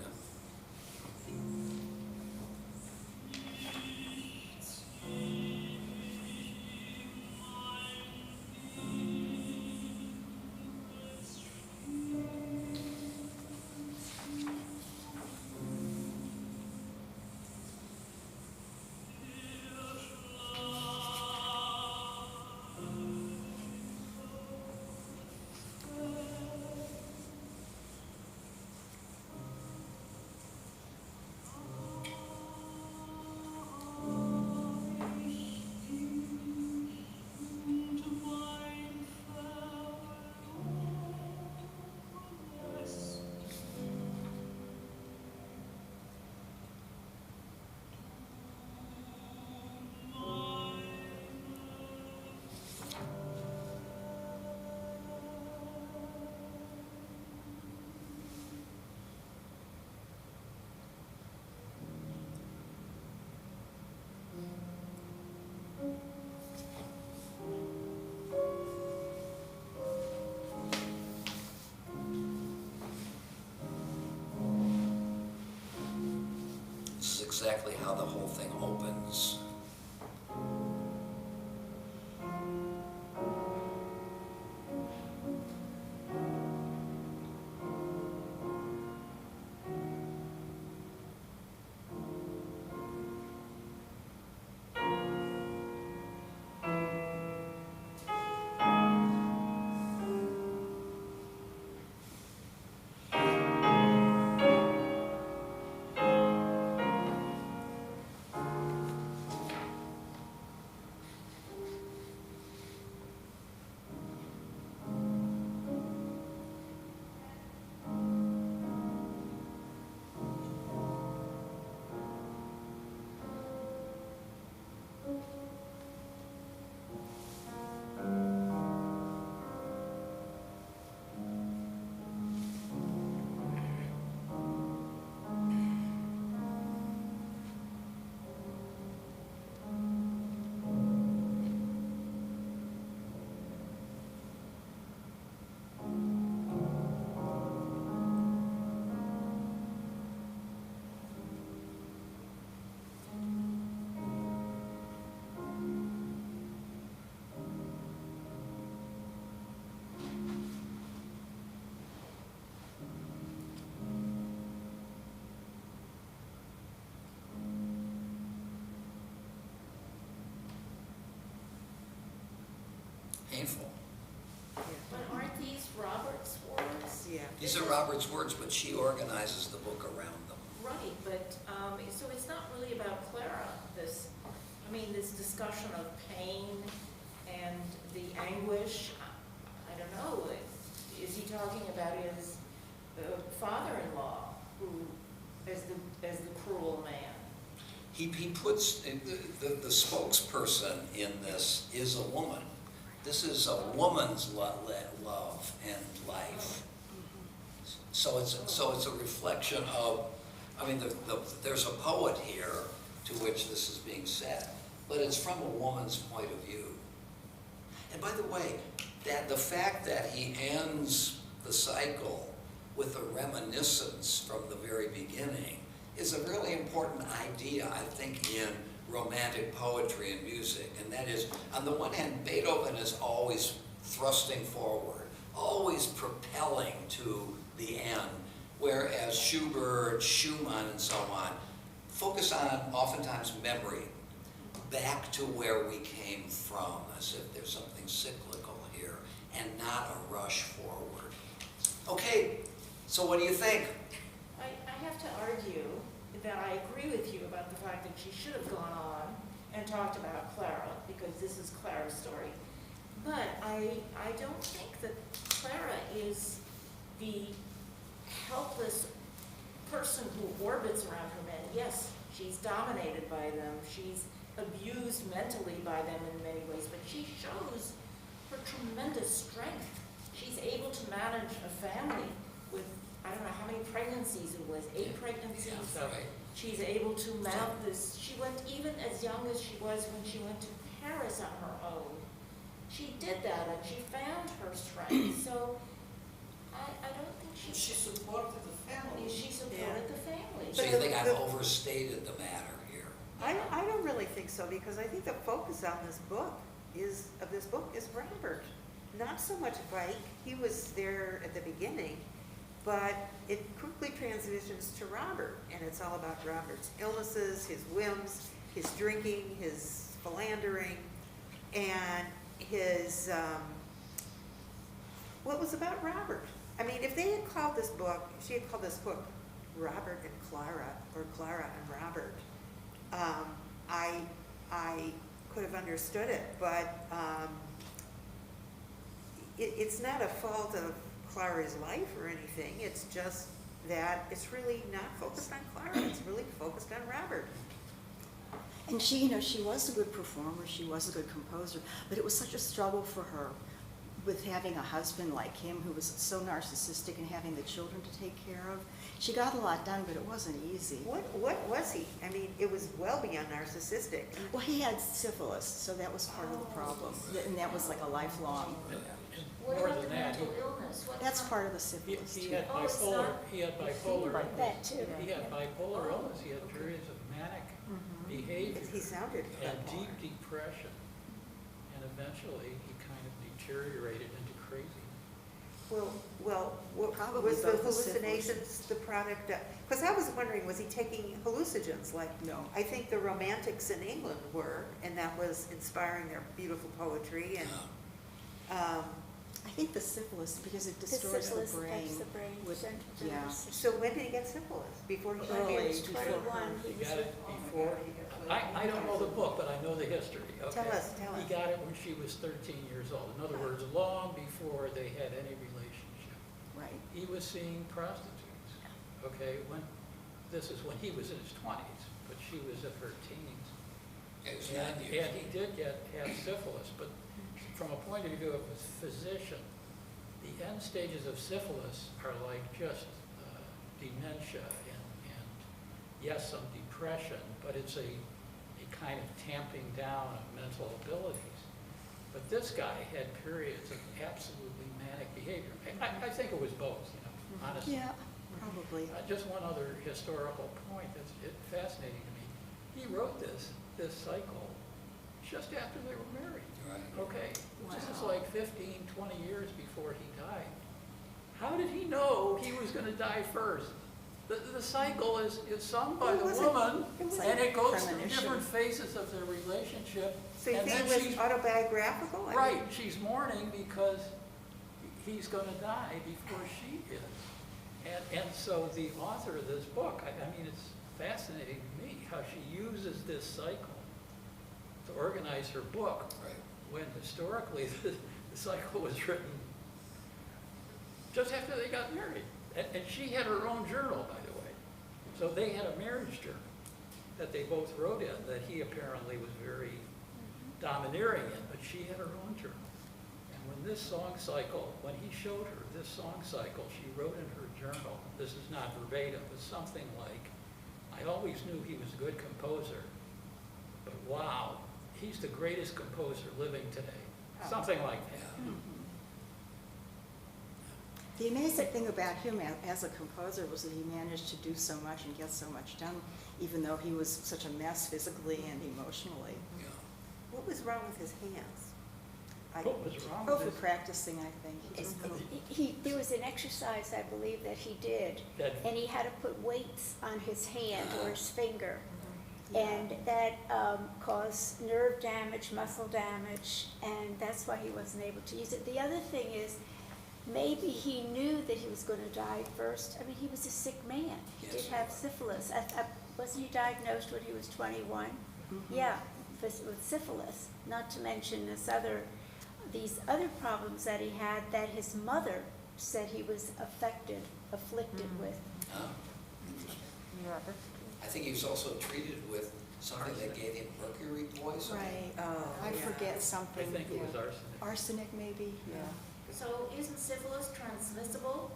This is exactly how the whole thing opens. Painful. But aren't these Robert's words? Yeah. These are Robert's words, but she organizes the book around them. Right, but, so it's not really about Clara, this discussion of pain and the anguish. I don't know, is he talking about his father-in-law, who, as the cruel man? He puts, the spokesperson in this is a woman. This is a woman's love and life. So it's a reflection of, I mean, there's a poet here to which this is being said, but it's from a woman's point of view. And by the way, that the fact that he ends the cycle with a reminiscence from the very beginning is a really important idea, I think, in romantic poetry and music. And that is, on the one hand, Beethoven is always thrusting forward, always propelling to the end, whereas Schubert, Schumann, and so on focus on oftentimes memory, back to where we came from, as if there's something cyclical here, and not a rush forward. Okay, so what do you think? I have to argue that I agree with you about the fact that she should have gone on and talked about Clara, because this is Clara's story. But I don't think that Clara is the helpless person who orbits around her men. Yes, she's dominated by them. She's abused mentally by them in many ways, but she shows her tremendous strength. She's able to manage a family with, I don't know how many pregnancies it was, 8 pregnancies. Yeah, right. She's able to mount this. She went even as young as she was when she went to Paris on her own. She did that and she found her strength. So I don't think She supported the family. she supported the family. So you think I've overstated the matter here? I don't really think so, because I think the focus on this book is Robert. Not so much Vike, he was there at the beginning, but it quickly transitions to Robert, and it's all about Robert's illnesses, his whims, his drinking, his philandering, and his, what was about Robert? I mean, if they had called this book, if she had called this book Robert and Clara, or Clara and Robert, I could have understood it, but it's not a fault of Clara's life or anything. It's just that it's really not focused on Clara. It's really focused on Robert. And she, you know, she was a good performer, she was a good composer, but it was such a struggle for her with having a husband like him who was so narcissistic and having the children to take care of. She got a lot done, but it wasn't easy. What was he? I mean, it was well beyond narcissistic. Well, he had syphilis, so that was part of the problem, and that was like a lifelong. And more than that, illness? That's part of the he syphilis he too. had Oh, it's bipolar, not- he had bipolar. Like that too. He had bipolar illness, he had periods of manic behavior. He sounded And bipolar. deep depression, and eventually he kind of deteriorated into crazy. Well, Probably was the both the syphilis. hallucinations the product of, because I was wondering, was he taking hallucinogens like? No. I think the Romantics in England were, and that was inspiring their beautiful poetry and, I think the syphilis, because it The destroys syphilis the brain. affects the brain, with- central yeah. nervous system. so when did he get syphilis? Before he got Early. He was before 21, He he was got it with, before, I don't know the book, but I know the history, okay? Tell us. He got it when she was 13 years old. In other words, long before they had any relationship. Right. He was seeing prostitutes, okay, this is when he was in his 20s, but she was in her teens. It was And 9 years. he did have syphilis, but from a point of view of a physician, the end stages of syphilis are like just dementia and yes, some depression, but it's a kind of tamping down of mental abilities. But this guy had periods of absolutely manic behavior. I think it was both, you know, honestly. Yeah, probably. Just one other historical point that's fascinating to me. He wrote this cycle just after they were married. Right. Okay, this is Wow. like 15, 20 years before he died. How did he know he was gonna die first? The cycle is sung by Well, the it was woman, it was and it goes through premonition. different phases of their relationship. So you and think then it was she's- autobiographical? I mean, Right, she's mourning because he's gonna die before she is. And so the author of this book, I mean, it's fascinating to me how she uses this cycle to organize her book, Right. when historically the cycle was written just after they got married. And she had her own journal, by the way. So they had a marriage journal that they both wrote in, that he apparently was very domineering in, but she had her own journal. And when this song cycle, when he showed her this song cycle, she wrote in her journal, this is not verbatim, but something like, I always knew he was a good composer, but wow, he's the greatest composer living today. Something like that. The amazing thing about him as a composer was that he managed to do so much and get so much done, even though he was such a mess physically and emotionally. Yeah. What was wrong with his hands? What was wrong Over with this? practicing, I think. He just couldn't. There was an exercise, I believe, that he did, That- and he had to put weights on his hand or his finger. Yeah. And that caused nerve damage, muscle damage, and that's why he wasn't able to use it. The other thing is, maybe he knew that he was going to die first. I mean, he was a sick man. He Yes, did he have was. syphilis. Wasn't he diagnosed when he was 21? Yeah, with syphilis. Not to mention these other problems that he had that his mother said he was afflicted with. Huh? Yeah, that's I think he was also treated with something that gave him mercury poisoning. Right. Oh, I yeah. forget I something. think it was yeah. arsenic. Arsenic, maybe, yeah. So isn't syphilis transmissible?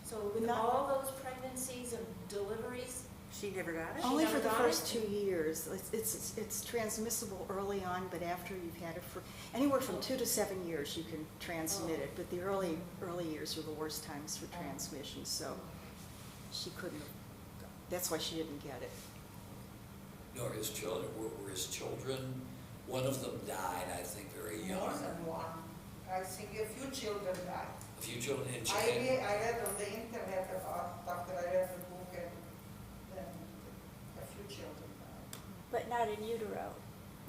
So with Not- all those pregnancies and deliveries, She never got it? Only for never the got first it? 2 years. It's transmissible early on, but after you've had it for, anywhere from 2 to 7 years, you can transmit it. But the early years are the worst times for transmission, so she couldn't, that's why she didn't get it. Nor his children, were his children, one of them died, I think, very young. More than one. I think a few children died. A few children in I Japan. read on the internet about, after I read the book, and then a few children died. But not in utero.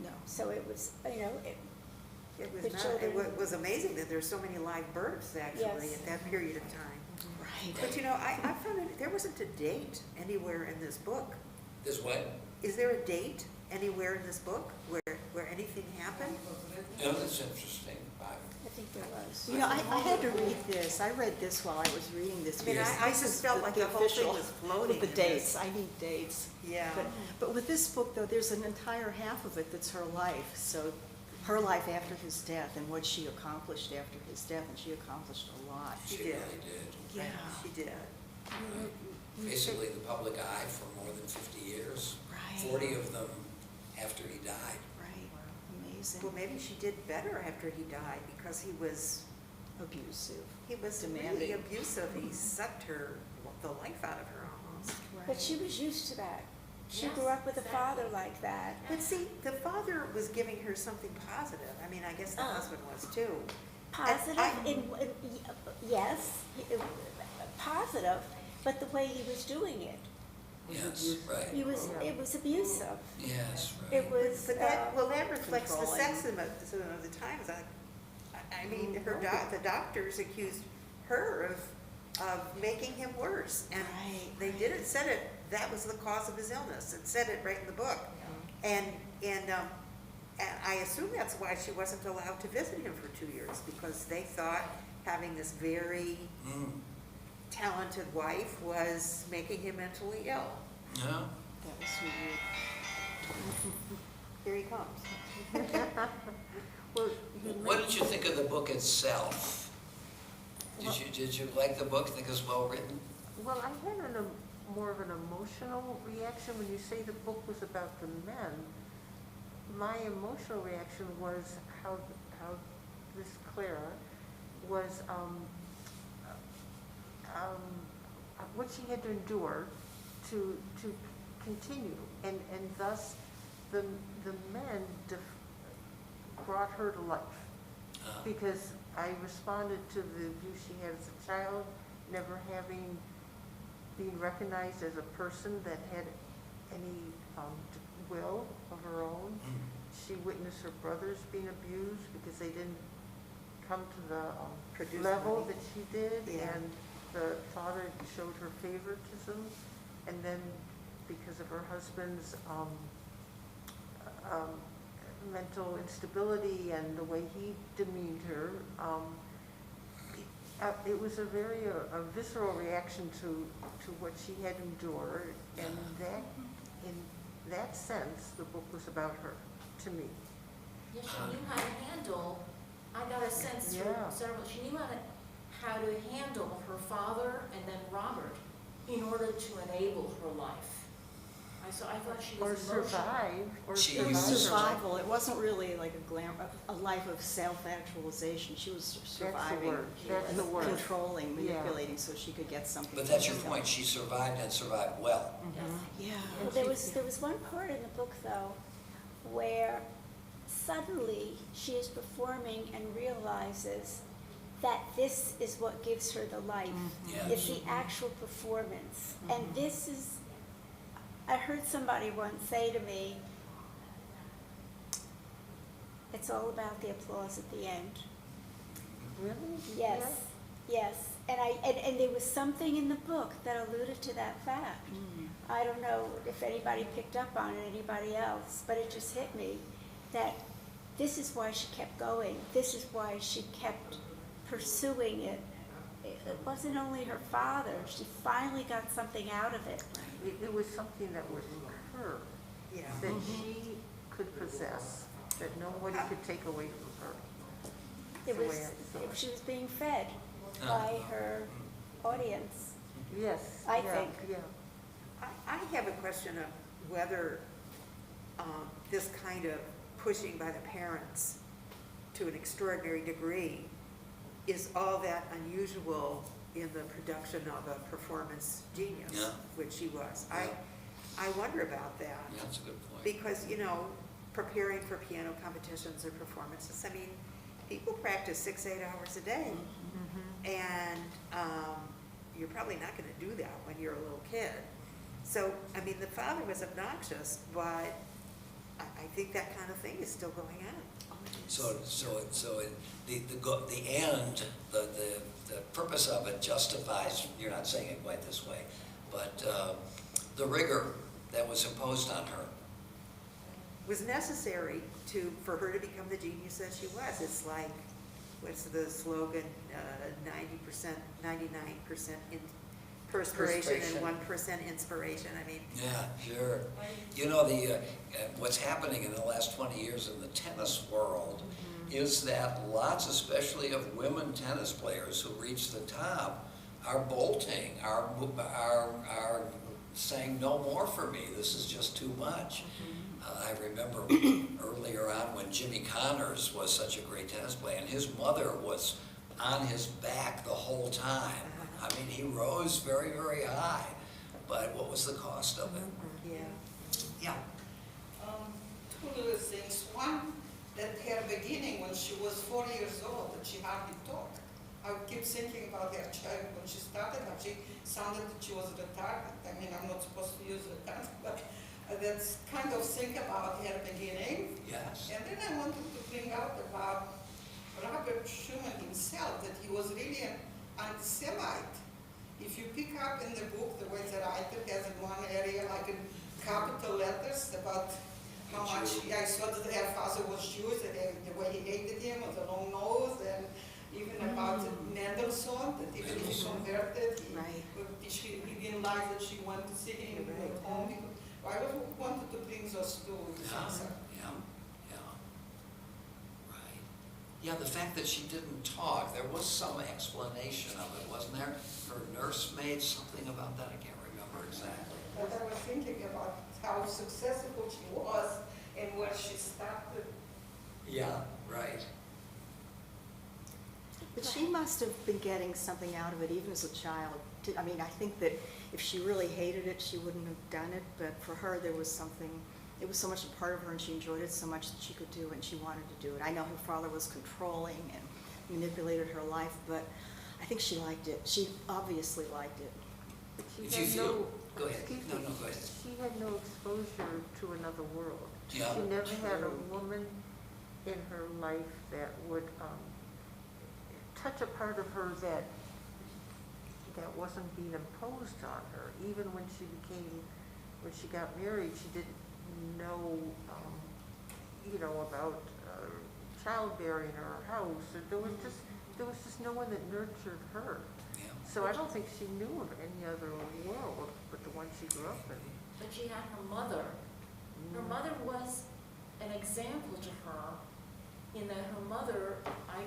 No. So it was, It was The not, children- it was amazing that there's so many live births actually Yes. at that period of time. Right. But you know, I found it, there wasn't a date anywhere in this book. This what? Is there a date anywhere in this book where anything happened? No, that's interesting. I think there was. You know, I had to read this. I read this while I was reading this. I mean, because I this just is felt like the whole thing official- was floating With the in this. dates, I need dates. Yeah. But with this book, though, there's an entire half of it that's her life. So her life after his death and what she accomplished after his death, and she accomplished a lot. She She did. really did. Yeah. She did. Basically, the public eye for more than 50 years. Right. 40 of them after he died. Right, amazing. Well, maybe she did better after he died because he was Abusive. really Demanding. abusive. He sucked the life out of her almost. But she was used to that. She Yes, grew up with a exactly. father like that. But see, the father was giving her something positive. I mean, I guess the husband was too. Positive I- yes, positive, but the way he was doing it, Yes, right. it was abusive. Yes, right. It was, But that reflects the Controlling. sexism of the times. I mean, the doctors accused her of making him worse. And Right, they didn't said it, that was the cause of his illness. It said it right in the book. And I assume that's why she wasn't allowed to visit him for 2 years, because they thought having this very Mm. talented wife was making him mentally ill. Yeah. that was weird. Here he comes. What did you think of the book itself? Did you like the book? Think it was well written? Well, I had more of an emotional reaction when you say the book was about the men. My emotional reaction was how this Clara was, what she had to endure to continue, and thus the men brought her to life. Because I responded to the abuse she had as a child, never being recognized as a person that had any will of her own. Mm. She witnessed her brothers being abused because they didn't come to the Produce level money. that she did, Yeah. and the father showed her favoritism, and then because of her husband's mental instability and the way he demeaned her, it was a very visceral reaction to what she had endured, and that, in that sense, the book was about her, to me. yes, she knew how to handle I got a sense through Yeah. several, she knew how to handle her father and then Robert in order to enable her life. I thought she Or was emotional. survive, or She It was used- survival. It wasn't really like a life of self-actualization. She was surviving. word. That's the word. Controlling, Yeah. manipulating, so she could get something. But for that's your herself. point, she survived and survived well. Yeah. Well, there was one part in the book, though, where suddenly she is performing and realizes that this is what gives her the life. Yeah. It's the actual performance. And this is, I heard somebody once say to me, it's all about the applause at the end. Really? Yes, yes. And there was something in the book that alluded to that fact. I don't know if anybody picked up on it, anybody else, but it just hit me that this is why she kept going. This is why she kept pursuing it. It wasn't only her father. She finally got something out of it. It was something that was her, Yeah. that she could possess, that nobody could take away from her. It The was, way I saw it. she was being fed by her audience. Yes. I yeah, think. Yeah. I have a question of whether this kind of pushing by the parents to an extraordinary degree is all that unusual in the production of a performance genius, Yeah. which she was. Yeah. I wonder about that. Yeah, that's a good point. Because, preparing for piano competitions or performances, I mean, people practice 6-8 hours a day. And you're probably not gonna do that when you're a little kid. So, I mean, the father was obnoxious, but I think that kind of thing is still going on. So the end, the purpose of it justifies, you're not saying it quite this way, but the rigor that was imposed on her. Was necessary for her to become the genius that she was. It's like, what's the slogan, 90%, 99% perspiration and 1% inspiration, I mean. Yeah, sure. You know, what's happening in the last 20 years in the tennis world is that lots, especially of women tennis players who reach the top, are bolting, are saying, no more for me, this is just too much. I remember earlier on when Jimmy Connors was such a great tennis player, and his mother was on his back the whole time. I mean, he rose very, very high, but what was the cost of it? Yeah. Yeah. Two little things. One, that her beginning when she was 4 years old, that she hardly talked. I would keep thinking about her child when she started, how she sounded that she was retarded. I mean, I'm not supposed to use retarded, but that's kind of think about her beginning. Yes. And then I wanted to bring out about Robert Schumann himself, that he was really an anti-Semite. If you pick up in the book, the way the writer has in one area, like in capital letters, about how much, I saw that her father was Jewish, and the way he hated him with the long nose, and even about Mendelssohn, that even if he converted, he didn't like that she went to see him at home. I wanted to bring those two things up. Right. Yeah, the fact that she didn't talk, there was some explanation of it, wasn't there? Her nursemaid, something about that, I can't remember exactly. But I was thinking about how successful she was and where she started. Yeah, right. But she must have been getting something out of it even as a child. I mean, I think that if she really hated it, she wouldn't have done it, but for her there was something, it was so much a part of her and she enjoyed it so much that she could do it and she wanted to do it. I know her father was controlling and manipulated her life, but I think she liked it. She obviously liked it. If you feel, go ahead. Excuse No, me. go ahead. She had no exposure to another world. Yeah. She never had a woman in her life that would touch a part of her that wasn't being imposed on her. Even when she got married, she didn't know, about childbearing or a house. There was just no one that nurtured her. Yeah. So I don't think she knew of any other world but the one she grew up in. But she had her mother. Her mother was an example to her in that her mother, I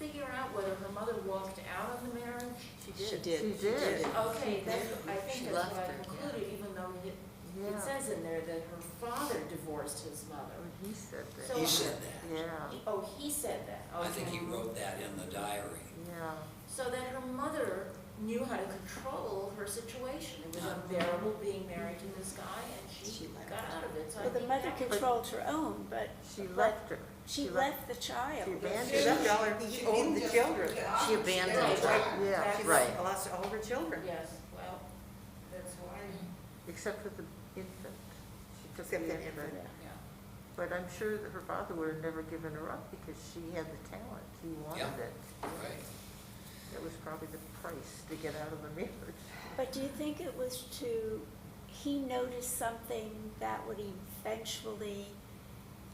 figure out whether her mother walked out on the marriage? She did. Okay, that's, I think She that's left what I her, yeah. concluded, even though it Yeah. says in there that her father divorced his mother. Oh, he said So- He said that. Yeah, Oh, he said that, okay. I think he wrote that in the diary. yeah. So that her mother knew how to control her situation. It was unbearable being married to this guy, and she She left. got out of it, so I Well, the think mother that was- controlled her own, but She but left her. she left the child. She She abandoned left her. all her, he owned the children. She abandoned Right, her, right. yeah, That's- right. Lost all her children. Yes, well, that's why, Except for the infant. She took Except the the infant. infant. yeah. But I'm sure that her father would have never given her up because she had the talent. He wanted Yeah. it. Right. That was probably the price to get out of the marriage. But do you think it was he noticed something that would eventually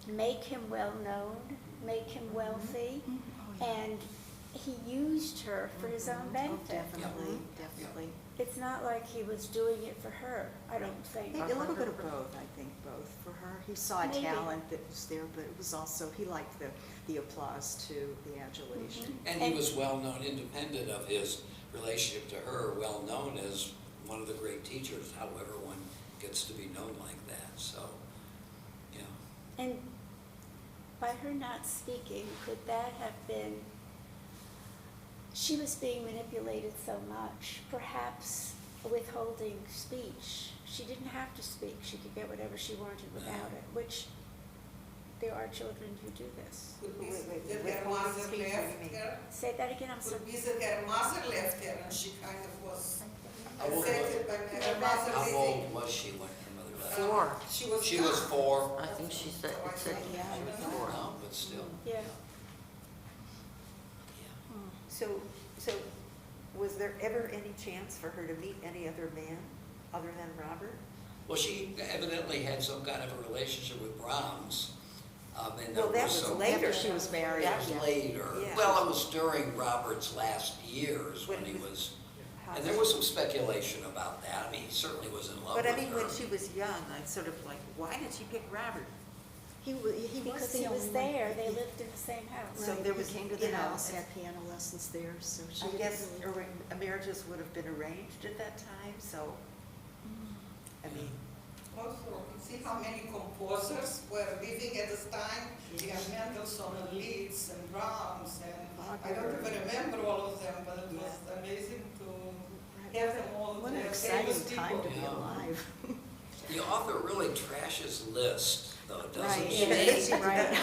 make him well-known, make him wealthy, Oh, yeah. and he used her for his own Oh, benefit? definitely, definitely. It's not like he was doing it for her, I don't think. A little bit of both, I think, both for her. He saw a Maybe. talent that was there, but it was also, he liked the applause too, the adulation. And he was well-known, independent of his relationship to her, well-known as one of the great teachers, however one gets to be known like that, so, yeah. And by her not speaking, could that have been, she was being manipulated so much, perhaps withholding speech. She didn't have to speak, she could get whatever she wanted without it, which there are children who do this. Could be Wait, that wait, her withholding mother speech, what do you left mean? her. Say that again, I'm sorry. Could be that her mother left her and she kind of was How old affected by her mother How leaving. old was she when her mother left? 4. She was young. 4. I think she said, it said Yeah, she was yeah. 4. No, but still. Yeah. Yeah. So was there ever any chance for her to meet any other man other than Robert? Well, she evidently had some kind of a relationship with Brahms. And Well, there that was was some- later. After she was married. That was yeah. later. Yeah. Well, it was during Robert's last years when When he he was- was, and there was some speculation about that. I mean, he certainly was in love with But her. I mean, when she was young, I'm sort of like, why did she pick Robert? He was Because the he was only one. there, they lived in the same house. So Right, there he was, came to you the know, house, it's- had piano lessons there, so she I didn't guess really- marriages would have been arranged at that time, so, I mean, Also, see how many composers were living at this time? You have Mendelssohn and Liszt and Brahms, and I don't even remember all of them, but it was amazing to have them all What an there, exciting famous time to be Yeah. alive. The author really trashes Liszt, though, doesn't Right, she? right.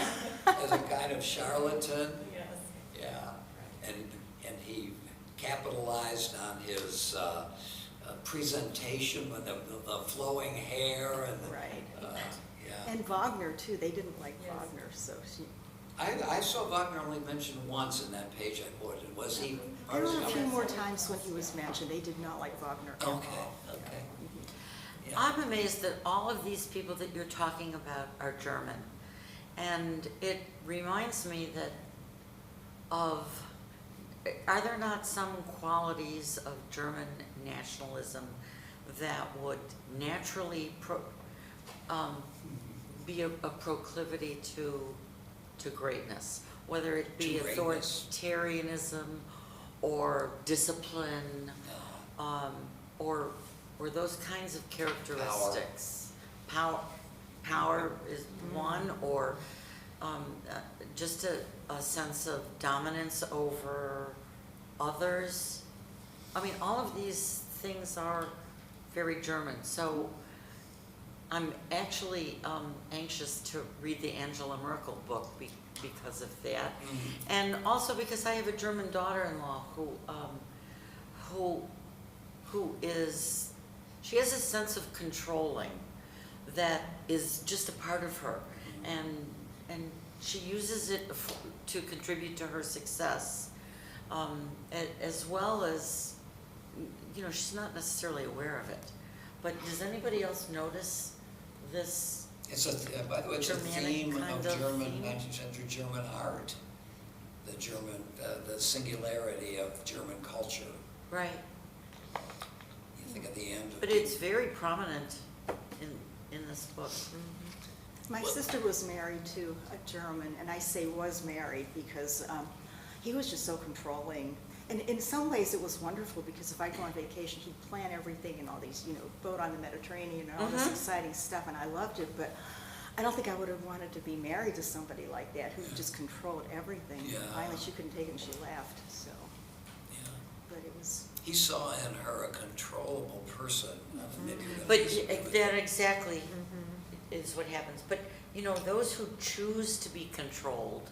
As a kind of charlatan. Yes. Yeah, and he capitalized on his presentation with the flowing hair and, Right. yeah. And Wagner too, they didn't like Yes. Wagner, so she, I saw Wagner only mentioned once in that page I quoted. Was he? there were a few more times when he was mentioned, they did not like Wagner at all. Okay, okay. Yeah. I'm amazed that all of these people that you're talking about are German. And it reminds me that are there not some qualities of German nationalism that would naturally be a proclivity to greatness? Whether it be To greatness. authoritarianism or discipline, or those kinds of characteristics. Power is one, or just a sense of dominance over others. I mean, all of these things are very German. So I'm actually anxious to read the Angela Merkel book because of that, and also because I have a German daughter-in-law who is, she has a sense of controlling that is just a part of her, and she uses it to contribute to her success, as well as, you know, she's not necessarily aware of it. But does anybody else notice this? It's by the way, it's a Germanic theme kind of of German, theme? 19th century German art. The singularity of German culture. Right, You think at the end of. but it's very prominent in this book. My sister was married to a German, and I say was married because he was just so controlling. And in some ways, it was wonderful, because if I go on vacation, he'd plan everything and all these, boat on the Mediterranean and all this exciting stuff, and I loved it, but I don't think I would have wanted to be married to somebody like that, who just controlled everything. Yeah. Finally, she couldn't take it and she left, so, Yeah. but it was, He saw in her a controllable person. Maybe you're gonna But disagree with that me. exactly is what happens. But, those who choose to be controlled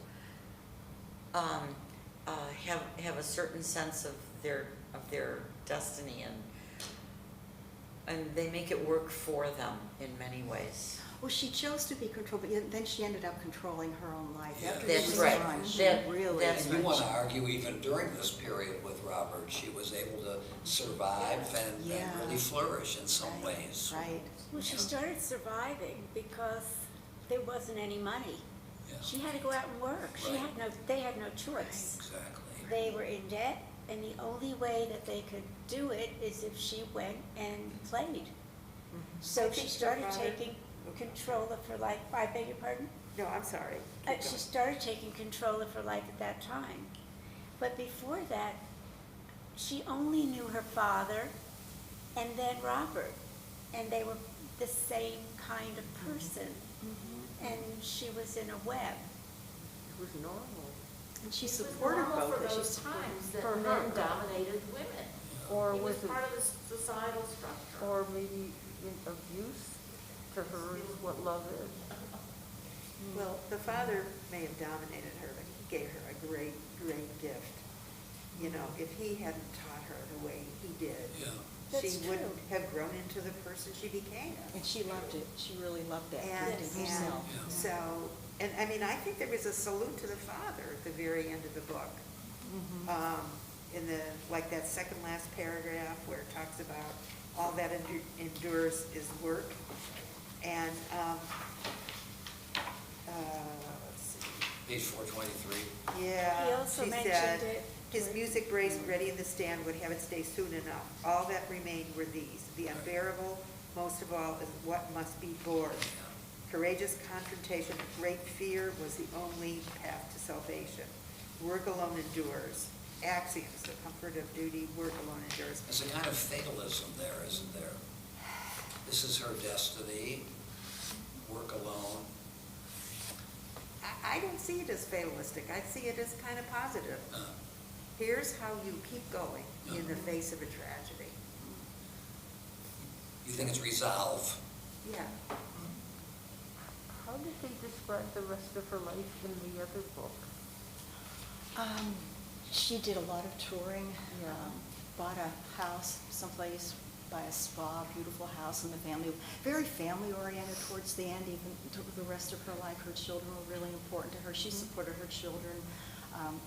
have a certain sense of their destiny, and they make it work for them in many ways. well, she chose to be controlled, but then she ended up controlling her own life. Yeah. After That's she was right. gone, she That- really. that's And you want to argue even during this period with Robert, she was able to survive and Yeah. really flourish in some Right, ways. Right. Well, she started surviving because there wasn't any money. Yeah. She had to go out and work. They had no choice. Exactly. They were in debt, and the only way that they could do it is if she went and played. So she started taking control of her life. I beg your pardon? No, I'm sorry. She started taking control of her life at that time. But before that, she only knew her father and then Robert. And they were the same kind of person. And she was in a web. It was normal. And she supported both. for of them. She those supported- times that For men her. dominated women. Or It was was it, part of the societal structure. or maybe abuse to her is what love is. Well, the father may have dominated her, but he gave her a great, great gift. If he hadn't taught her the way he did, Yeah. she That's wouldn't true. have grown into the person she became. And she loved it. She really loved that And, gift in and herself. Yeah. so, and I mean, I think there was a salute to the father at the very end of the book. In that second last paragraph where it talks about all that endures is work. And, let's see. Page 423. Yeah, He also she mentioned said, it. his music braised ready in the stand would have it stay soon enough. All that remained were these. The unbearable, most of all, is what must be borne. Courageous confrontation with great fear was the only path to salvation. Work alone endures. Axioms, the comfort of duty, work alone endures. There's a kind of fatalism there, isn't there? This is her destiny, work alone. I don't see it as fatalistic. I see it as kind of positive. Here's how you keep going in the face of a tragedy. You think it's resolve? Yeah. How did they describe the rest of her life in the other book? She did a lot of touring, bought a house someplace by a spa, beautiful house, and the family, very family-oriented towards the end, even to the rest of her life. Her children were really important to her. She supported her children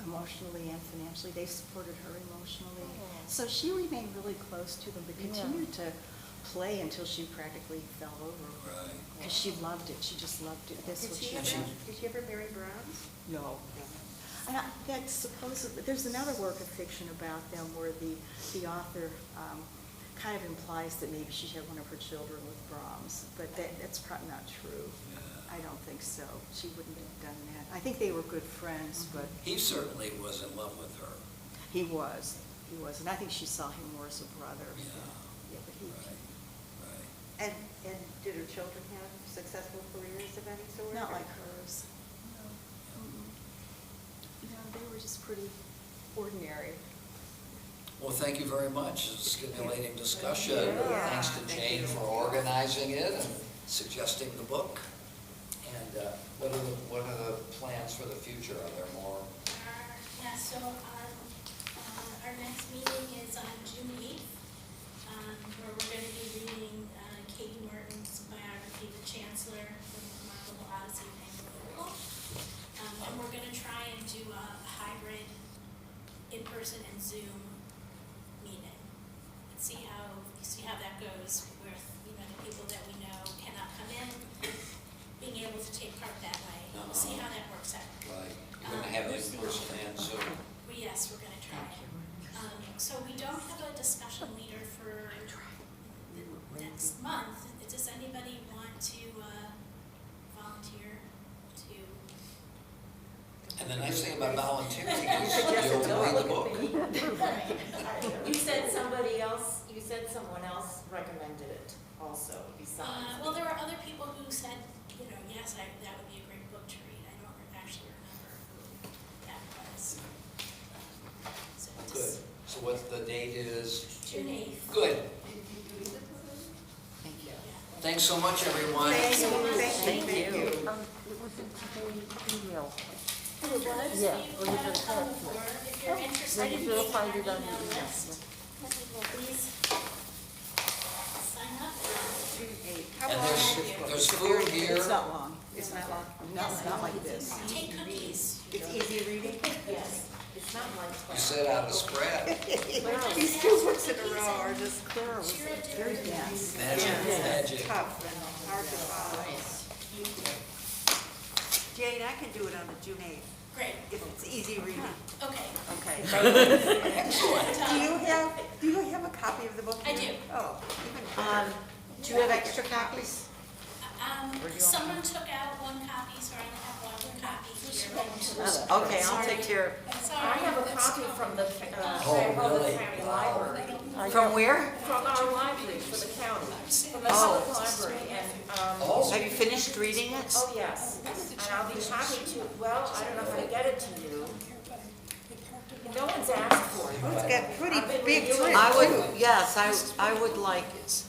emotionally and financially. They supported her emotionally. So she remained really close to them, but continued to play until she practically fell over. Right. Because she loved it. She just loved it. That's what she Did did. she ever marry Brahms? No. And that's supposedly, there's another work of fiction about them where the author kind of implies that maybe she had one of her children with Brahms, but that's probably not true. I don't think so. She wouldn't have done that. I think they were good friends, but He certainly was in love with her. he was, and I think she saw him more as a brother. Yeah. Yeah, but he, Right. And did her children have successful careers of any sort? not like hers. No, they were just pretty ordinary. Well, thank you very much. It's a stimulating discussion. Yeah. Thanks to Thank Jane you. for organizing it and suggesting the book. And what are the plans for the future? Are there more? So our next meeting is on June 8th, where we're going to be reading Katie Martin's biography, The Chancellor, The Remarkable Odyssey of Anglo. And we're going to try and do a hybrid in-person and Zoom meeting. And see how that goes with, the people that we know cannot come in, being able to take part that way. We'll see how that works out. Right. You're going to have it in person and Zoom. Yes, we're gonna try. So we don't have a discussion leader for the next month. Does anybody want to volunteer to? And the nice thing about volunteering is you'll read the book. You said someone else recommended it also besides. Well, there were other people who said, you know, yes, that would be a great book to read. I don't actually remember who that was. So Good. just So what the date is? June 8th. Good. Thank you. Thanks so much, everyone. Thank you. It was. Yeah, You have to come for, if you're interested in being on our email list, please sign up. And there's food here. It's not long. It's not long. No, it's not like this. Take cookies. It's easy reading? yes, it's not like. You set out a spread. These two books in a row are just Very dense. Magic. tough and hard to follow. Jane, I can do it on the June 8th, Great, if it's easy reading. okay. Okay. Do you have a copy of the book? I here? do. Oh, even Do you have extra copies? Someone took out one copy, so I only have one copy here. Okay, I'll take care. Sorry. I have a copy from the, Oh, really? county library. From where? From our library for the county, from the Oh. public library, and, Oh, Have you finished reading it? oh, yes. And I'll be happy to, well, I don't know how to get it to you. No one's asked for it. It's got pretty I've been big reviewing print. I would, yes, I would like it.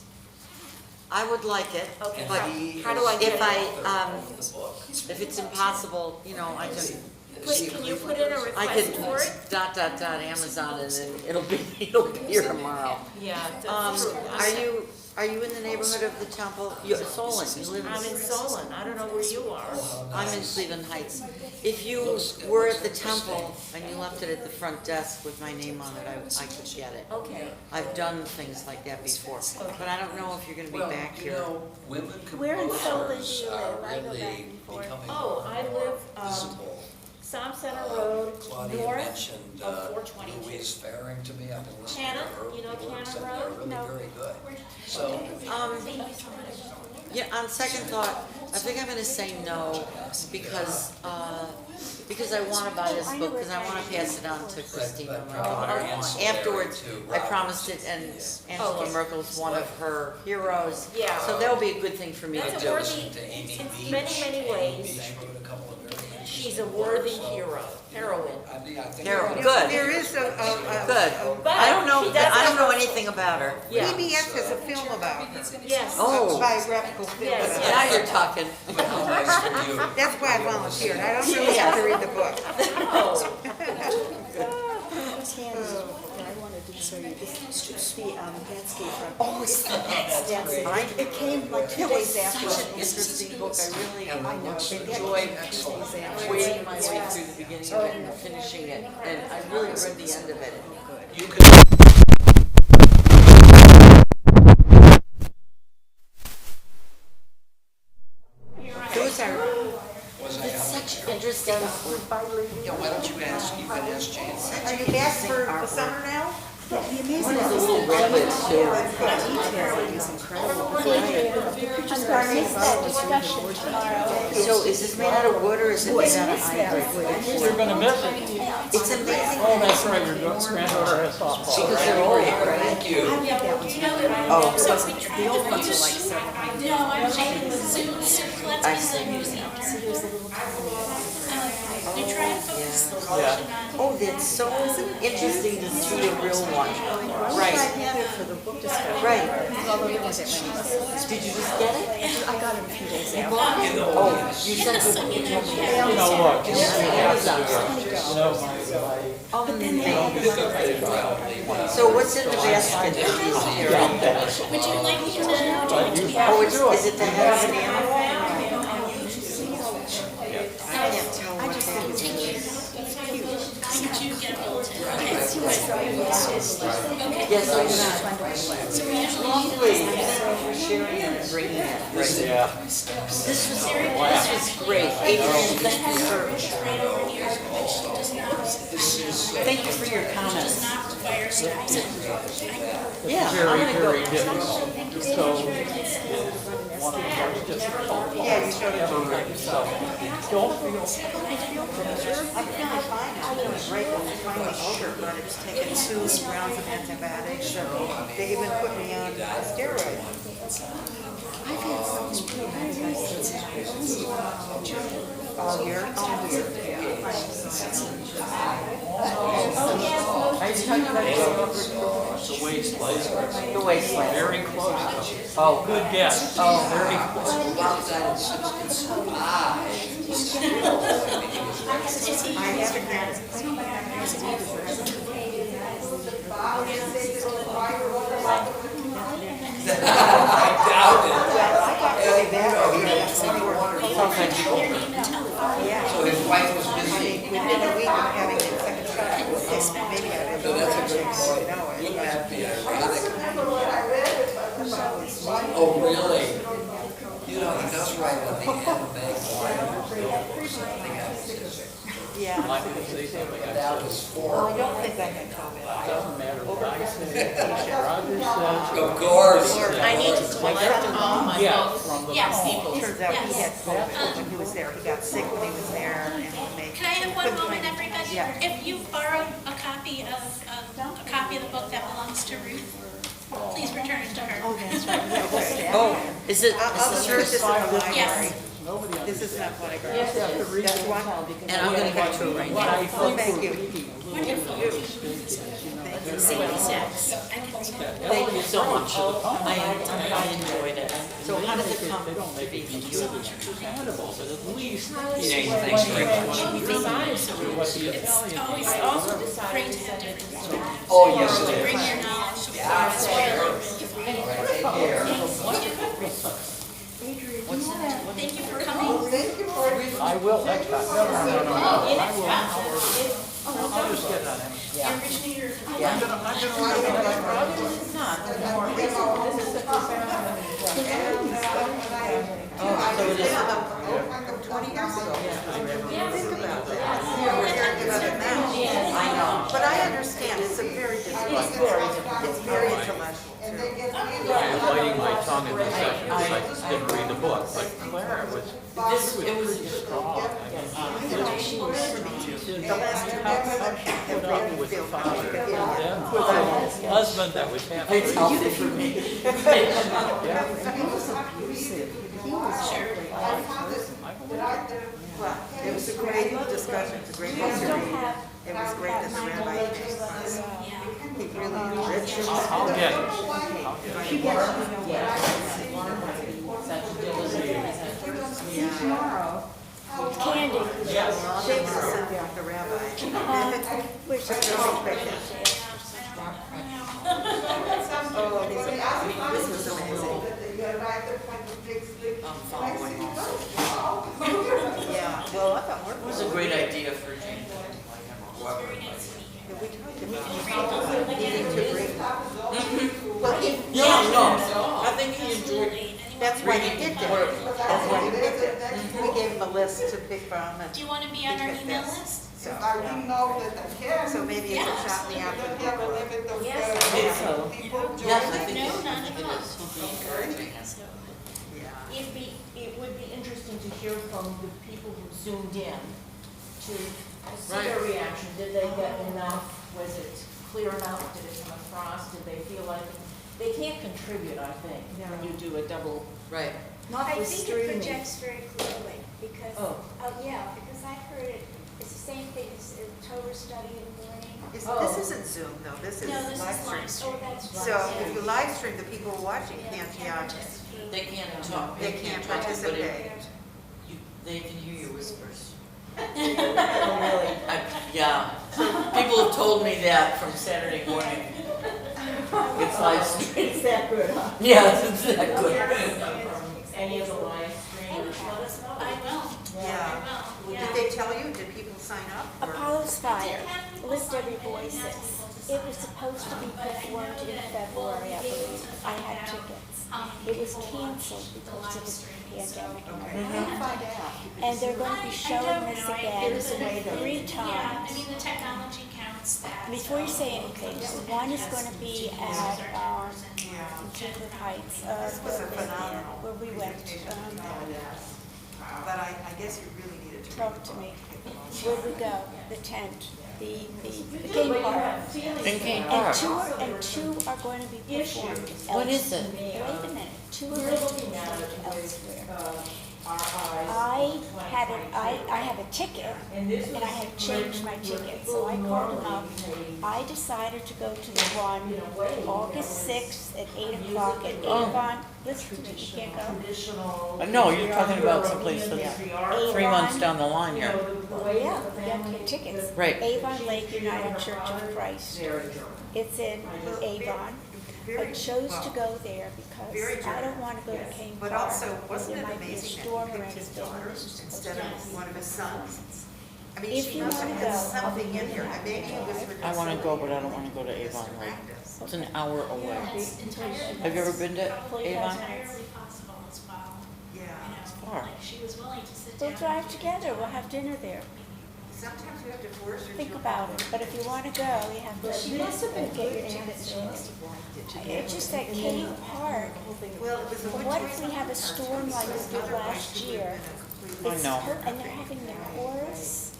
I would like it, Okay, but how do I get if it? if it's impossible, you know, I can, Can you put in a I request for it? can ... Amazon and then it'll be here tomorrow. Yeah, that's true. Are you in the neighborhood of the Temple? You're Solon, you live I'm in Solon, I don't know where you are. I'm in Cleveland Heights. If you were at the Temple and you left it at the front desk with my name on it, I could get it. Okay. I've done things like that before, but I don't know if you're gonna be well, back you here. know, women Where in Solon do composers you are live? I go back really and forth. becoming Oh, I live, visible. Psalm Center Road, Claudia north mentioned of 422. Louise Faring to me. I've been listening to Cannon, her you know works, Cannon and Road? they're really No. very good. So, Yeah, on second thought, I think I'm gonna say no, because I wanna buy this book, because I wanna pass it on to Christina, my daughter. Afterwards, I promised it, and Angela Merkel's one of her heroes. Yeah. So that'll be a good thing for me to That's do. a listen worthy, to Amy in Beach. many, many Amy ways, Beach wrote a couple of very interesting she's a worthy books, so, heroine. I think Hero, we're- good. There is Good. But I don't know, she does I don't have know a- anything about her. Yeah, PBS has a film about her, yes. Oh, a biographical film. Yes, about her. now you're talking. But how nice for you. That's why I volunteered, I don't really have to read the book. Oh, Tanny, I wanted to show you this, it's the landscape from. Oh, it's That's it came like 2 It was days after. such an interesting book. I really I know, enjoyed wading my way through the beginning of it and finishing it. And I really read the end of it. You could Those are Was it's such interesting. Yeah, why don't you ask, you can ask Jane. Are you back for summer now? The amazing One is a thing little redwood too. the detail is incredible. I missed that discussion tomorrow. So is this made out of wood or is it made out of ivory? You're gonna miss it. It's amazing. Oh, that's right, your granddaughter has softball. Because they're old, right? Thank you. Oh, The old ones are like 700. No, I'm checking the Zoom, so let's I use see. the museum. See, there's a little They try and focus the Yeah. collection on. Oh, that's so interesting to see a real one. I Right, had it for the book discussion. right. Although there wasn't many. Did you just get it? I got it a few days after. Oh, you sent it to me. You know, look, Amazon. So what's in the basket of these here? Would you like me to, would you like to be? Oh, is it the head of an animal? I can't tell what that is. Did you get a bulletin? Okay. Yes, I got. Lovely. Thank you for sharing it and bringing it. yeah. This was great. Adrian, thank you for, Right over here, which does not thank you for your comments. not require Yeah, I'm very, gonna go. very difficult. So, one of the most difficult Yeah, you showed it ever to me. written, so don't feel, I'm feeling fine, I'm feeling great, I'm finally over, it, but it's taken 2 rounds of antibiotics, so they even put me on steroids. All year, yeah. the wasteland, The wasteland. very close though. Oh, good guess. Oh, very close. I haven't had it. So his wife was busy. Within a week of having the second shot, I was sick. Maybe I've been. So that's a good point. No, Wouldn't it's that be ironic? Oh, really? You know, he does write on the end of something else. yeah. I'm not gonna say something. That was Well, for. I don't think I can COVID. Doesn't matter what I say. Roger says. Of course. I need to collect all my Yeah, books. from the Yes. phone. Turns out he had COVID when he was there. He got sick when he was there, and they. Can I have one moment, everybody? Yeah. If you borrowed a copy of the book that belongs to Ruth, please return it to her. Oh, that's right. Okay. Oh, is it, I'll is search this this in the yours? library. Yes. Nobody This is not understands. library. You have to read That's it. one. And I'm gonna get to it right What now. I Oh, think thank we're you. reading, a little bit of a mistake is, you know, there's See what he says. Thank you so much. I enjoyed it. So how does it come They don't to make be? it compatible, but at least. Jane, thanks very much. What the Italian It's always also great to have different perspectives. Oh, yes, it To bring is. your knowledge to Yeah. bear. It's really, really All right, take care. Thank you for coming. I will next time. No, I will. I'll just get on him. $20 years ago. Think about that. We're hearing about it now. I know. But I understand, it's a very difficult. It's very intellectual too. I'm biting my tongue in this session because I didn't read the book, but Claire was pretty strong. I mean, she was The last 2 months, put up with the father, and then For the husband that was half crazy. for me. Yeah. Well, it was a great discussion, it's a great history. It was great that the rabbi came. He really enriched it. I'll get it. I'll get it. Candy. Shakes us in with the rabbi. Where's It's really quick. Oh, this was amazing. I'm following. Yeah, well, I thought It was a great idea for Jane. we talked about needing to bring. Well, Yeah, no, I think he enjoyed it. that's why he picked it. That's why he picked it. We gave him a list to pick from and. Do you want to be on our email list? So, so maybe it will shop me out for the book. Yes, I think so. Yes, I think No, it not at all. will be encouraging. Yeah. It would be interesting to hear from the people who zoomed in to see their reaction. Did they get enough? Was it clear enough? Did it come across? Did they feel like, they can't contribute, I think, when you do a double. Right. Not I the think it streaming. projects very clearly, because, Oh. yeah, because I heard it, it's the same thing as a Torah study in the morning. This isn't Zoom though, this is No, this live is stream. live stream. Oh, that's So if you live stream, the people watching can't, They can't talk. they can't talk, but participate. they can hear your whispers. Oh, really? Yeah, people have told me that from Saturday morning. It's live stream. It's that good, huh? Yes, it's that good. Any of the live stream? Let us know. I will. Yeah. I will. Did they tell you, did people sign up? or- Apollo's Fire, Lift Every Voices. It was supposed to be performed in February, I believe. I had tickets. It was canceled because of the pandemic. And they're going to be showing this again 3 Yeah, I times. mean, the technology counts. that's that. Before you say anything, one is gonna be at, Temple Heights, This was a phenomenal where we went. presentation. But I guess you really needed to. Talk to me. Where we go, the tent, the game park. In Cane And Park. two are going to be performed What is it? Wait a minute, two are going to be performed elsewhere. I have a ticket, and I had changed my ticket, so I called them up. I decided to go to the one, August 6th at 8 o'clock at Avon. Listen to me, you can't go. No, you're talking about someplace that's 3 months down the line here. Oh, yeah, you have to get tickets. Right. Avon Lake United Church of Christ. It's in Avon. I chose to go there because I don't want to go to Cane Park. But also, where wasn't there it might be a amazing that storm he or picked his anything. daughter instead of one of his sons? I mean, If she you must wanna have had go, I'll something be in here, happy and maybe it was her. I wanna go, but I don't wanna go to disability, Avon just Lake. practice. It's an hour away. It's entirely, Have you ever been to Fully Avon? entirely possible as well. Yeah, far. Like she was willing to sit down. We'll drive together, we'll have dinner there. sometimes you have to force her to. Think about it, but if you want to go, you have to. She must have been get your tickets early. It's just that Cane Park, Well, it was a good what choice if on we her have a part, storm too, like we because did otherwise last she year? would've been a complete- It's know. and they're having the chorus,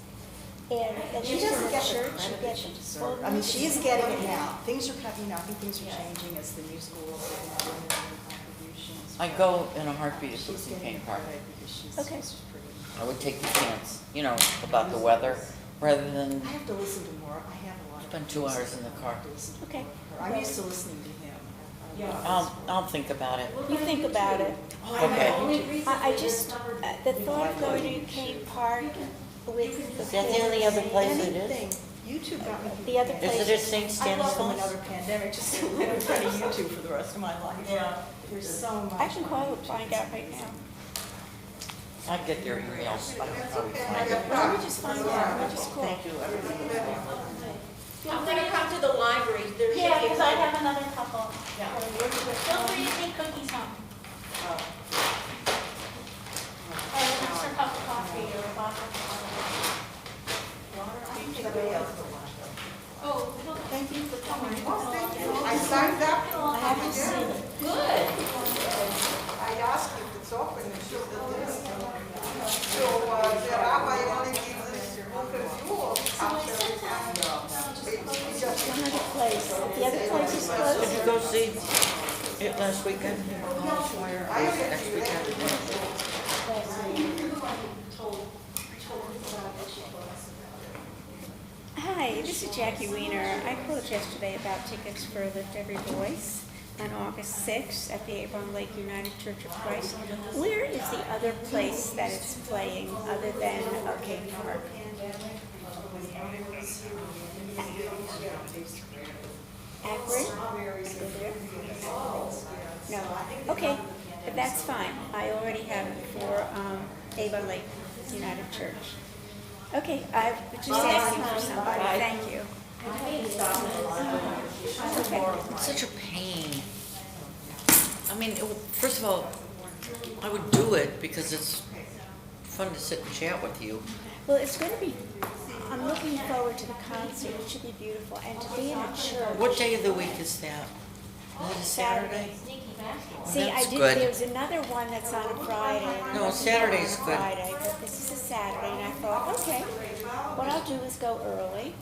and then She she's doesn't in get the church, credit you that get she full deserves. I mean, music. she's getting it now. Things are coming, I think things are changing as the new schools are doing their contributions. I go in a heartbeat if She's it's in getting Cane Park. credit because she's Okay. she's pretty. I would take the chance, about the weather, rather than I have to listen to more, I have a lot of. spend 2 hours in the car. I have to listen to Okay. more of her. I'm used to listening to him. I'll think about it. You think about it. Okay. I just, the thought of going to Cane Park with the. Is that the only other place it is? Anything, YouTube got me. The other Is place. it at St. I Stanislaus? welcome another pandemic, just to live in front of YouTube for the rest of my life. Yeah. There's so much. I can call and find out right now. I get their emails. I can probably find it. Let me just find out, let me just call. Thank you, everybody. I'm gonna come to the library, there's. Yeah, because I have another couple. Yeah. Feel free to take cookies home. Or an extra cup of coffee or a bottle of water. Oh, we don't. Thank you for coming. I signed up. I have to see. Good. I asked if it's open, and she said yes. So, the rabbi only gives us book review of culture. One other place, the other place is Did closed. you go see it last weekend? Or next weekend? Hi, this is Jackie Weiner. I called yesterday about tickets for Lift Every Voice on August 6th at the Avon Lake United Church of Christ. Where is the other place that it's playing other than Cane Park? Akron? Is it there? No, okay, but that's fine. I already have it for Avon Lake United Church. Okay, I was just asking for somebody, thank you. Okay. It's such a pain. I mean, first of all, I would do it because it's fun to sit and chat with you. Well, it's going to be, I'm looking forward to the concert, it should be beautiful, and to be in a church. What day of the week is that? Is it a Saturday? See, I That's did, good. there's another one that's on a Friday. and No, another Saturday's on good. Friday, but this is a Saturday, and I thought, okay, what I'll do is go early,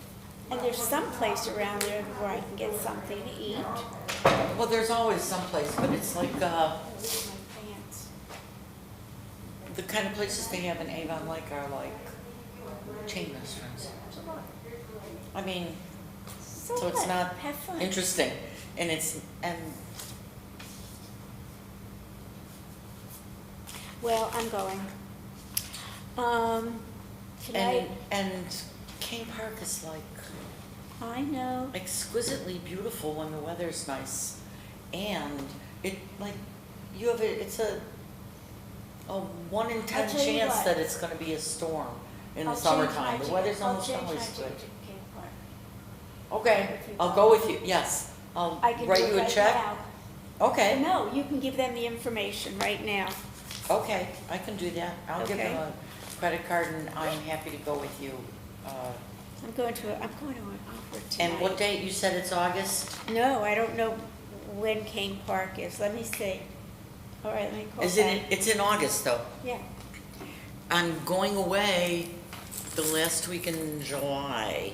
and there's some place around there where I can get something to eat. Well, there's always someplace, but it's like, My pants. the kind of places they have in Avon Lake are like chain restaurants. I mean, so it's what? not Have fun. interesting, and Well, I'm going. Tonight, and Cane Park is like I know, exquisitely beautiful when the weather's nice, and it's a 1 in 10 I'll tell you chance what. that it's going to be a storm in the I'll change my summertime. The ticket. weather's I'll almost change my always ticket good. to Cane Park. Okay, I'll go with you. Yes, I'll I can write do you it a right check. now. Okay, No, you can give them the information right now. okay, I can do that. I'll give them Okay. a credit card, and I'm happy to go with you I'm going to an opera tonight. And what date? You said it's August? No, I don't know when Kane Park is. Let me see. All right, let me call Is it, back. it's in August though. Yeah. I'm going away the last week in July,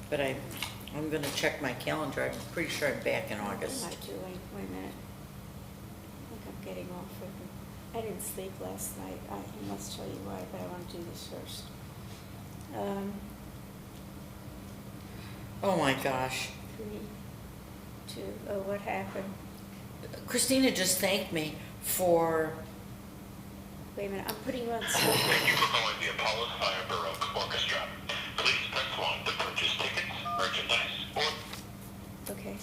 but I'm gonna check my calendar. I'm pretty sure I'm back in What August. am I doing? Wait a minute. I think I'm getting off of it. I didn't sleep last night. I must tell you why, but I want to do this first. Oh my gosh. 3, 2, oh, what happened? Christina just thanked me for, Wait a minute, I'm putting you on speaker. Thank you for calling the Apollo Fire Baroque Orchestra. Please press 1 to purchase tickets, merchandise, or... Okay.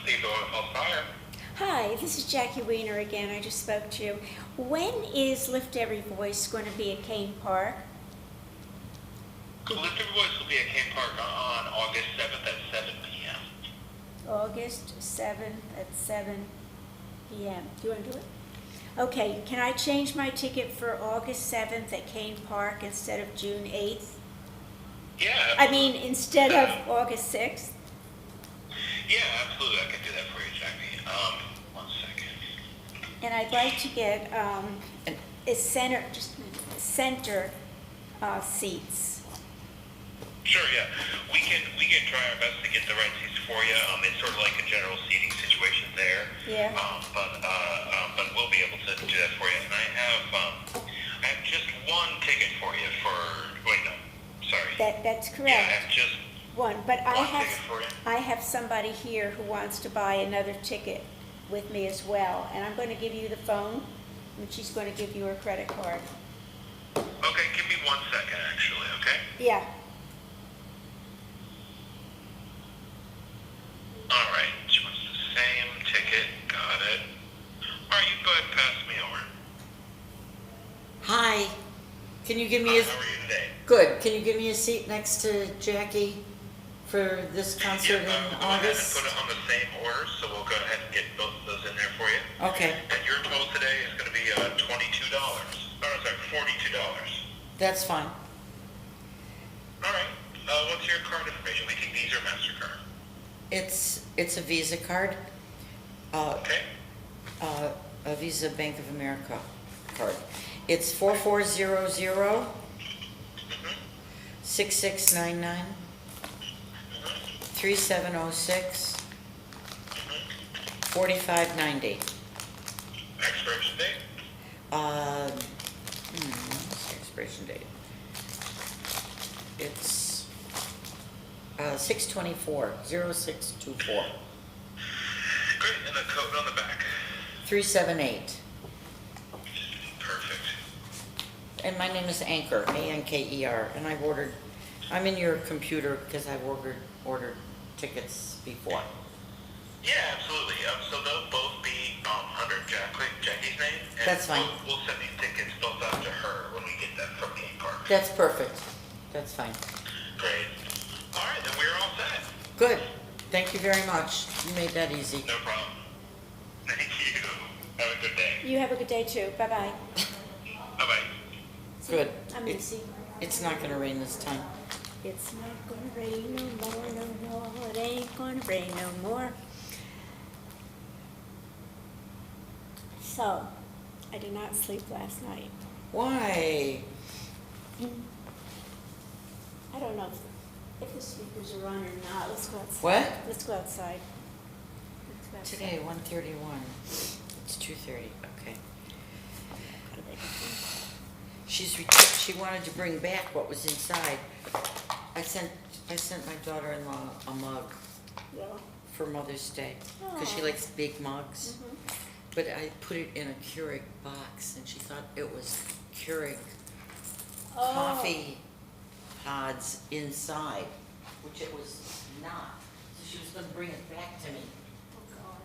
Theodore Apollo Fire. Hi, this is Jackie Weiner again. I just spoke to you. When is Lift Every Voice going to be at Kane Park? Lift Every Voice will be at Kane Park on August 7th at 7 p.m. August 7th at 7 p.m. Do you want to do it? Okay, can I change my ticket for August 7th at Kane Park instead of June 8th? Yeah. I mean, instead of August 6th? Yeah, absolutely. I can do that for you, Jackie. 1 second. And I'd like to get a center, just a minute, center seats. Sure, yeah. We can try our best to get the right seats for you. It's sort of like a general seating situation there. Yeah. But we'll be able to do that for you. And I have just one ticket for you for. Wait, no, sorry. That's correct. Yeah, I have just One, but one ticket for you. I have somebody here who wants to buy another ticket with me as well, and I'm going to give you the phone, and she's going to give you her credit card. Okay, give me 1 second, actually. Okay. Yeah. All right. She wants the same ticket. Got it. All right, you go ahead and pass me over. hi, can you give me a, How are you today? good, can you give me a seat next to Jackie for this concert Yep, in we'll go ahead and August? put it on the same order, so we'll go ahead and get both of those in there for you. Okay, And your total today is going to be $22. Oh, sorry, $42. that's fine. All right. What's your card information? We take Visa or MasterCard. It's a Visa card, Okay. a Visa Bank of America card. It's 4400 6699 3706 4590. Expiration date? What's the expiration date? It's 6/24, 06/24, Great. And the code on the back? 378. Perfect. And my name is Anker, A-N-K-E-R, and I'm in your computer because I've ordered tickets before. Yeah, absolutely. So they'll both be under Jackie's name. And That's fine. We'll send these tickets both out to her when we get them from Kane Park. That's perfect. That's fine. Great. All right, then we're all set. Good. Thank you very much. You made that easy. No problem. Thank you. Have a good day. You have a good day too. Bye-bye. Bye-bye. Good. I'm Missy. It's not gonna rain this time. It's not gonna rain no more, no more. It ain't gonna rain no more. So, I did not sleep last night. Why? I don't know if the speakers are on or not. Let's go outside. What? Let's go outside. Let's go outside. Today, 1:31. It's 2:30, okay. She wanted to bring back what was inside. I sent my daughter-in-law a mug Yeah. for Mother's Day, because she Aw. likes big mugs. Mhm. But I put it in a Keurig box, and she thought it was Keurig Oh. coffee pods inside, which it was not. So she was gonna bring it back to me. Oh, God.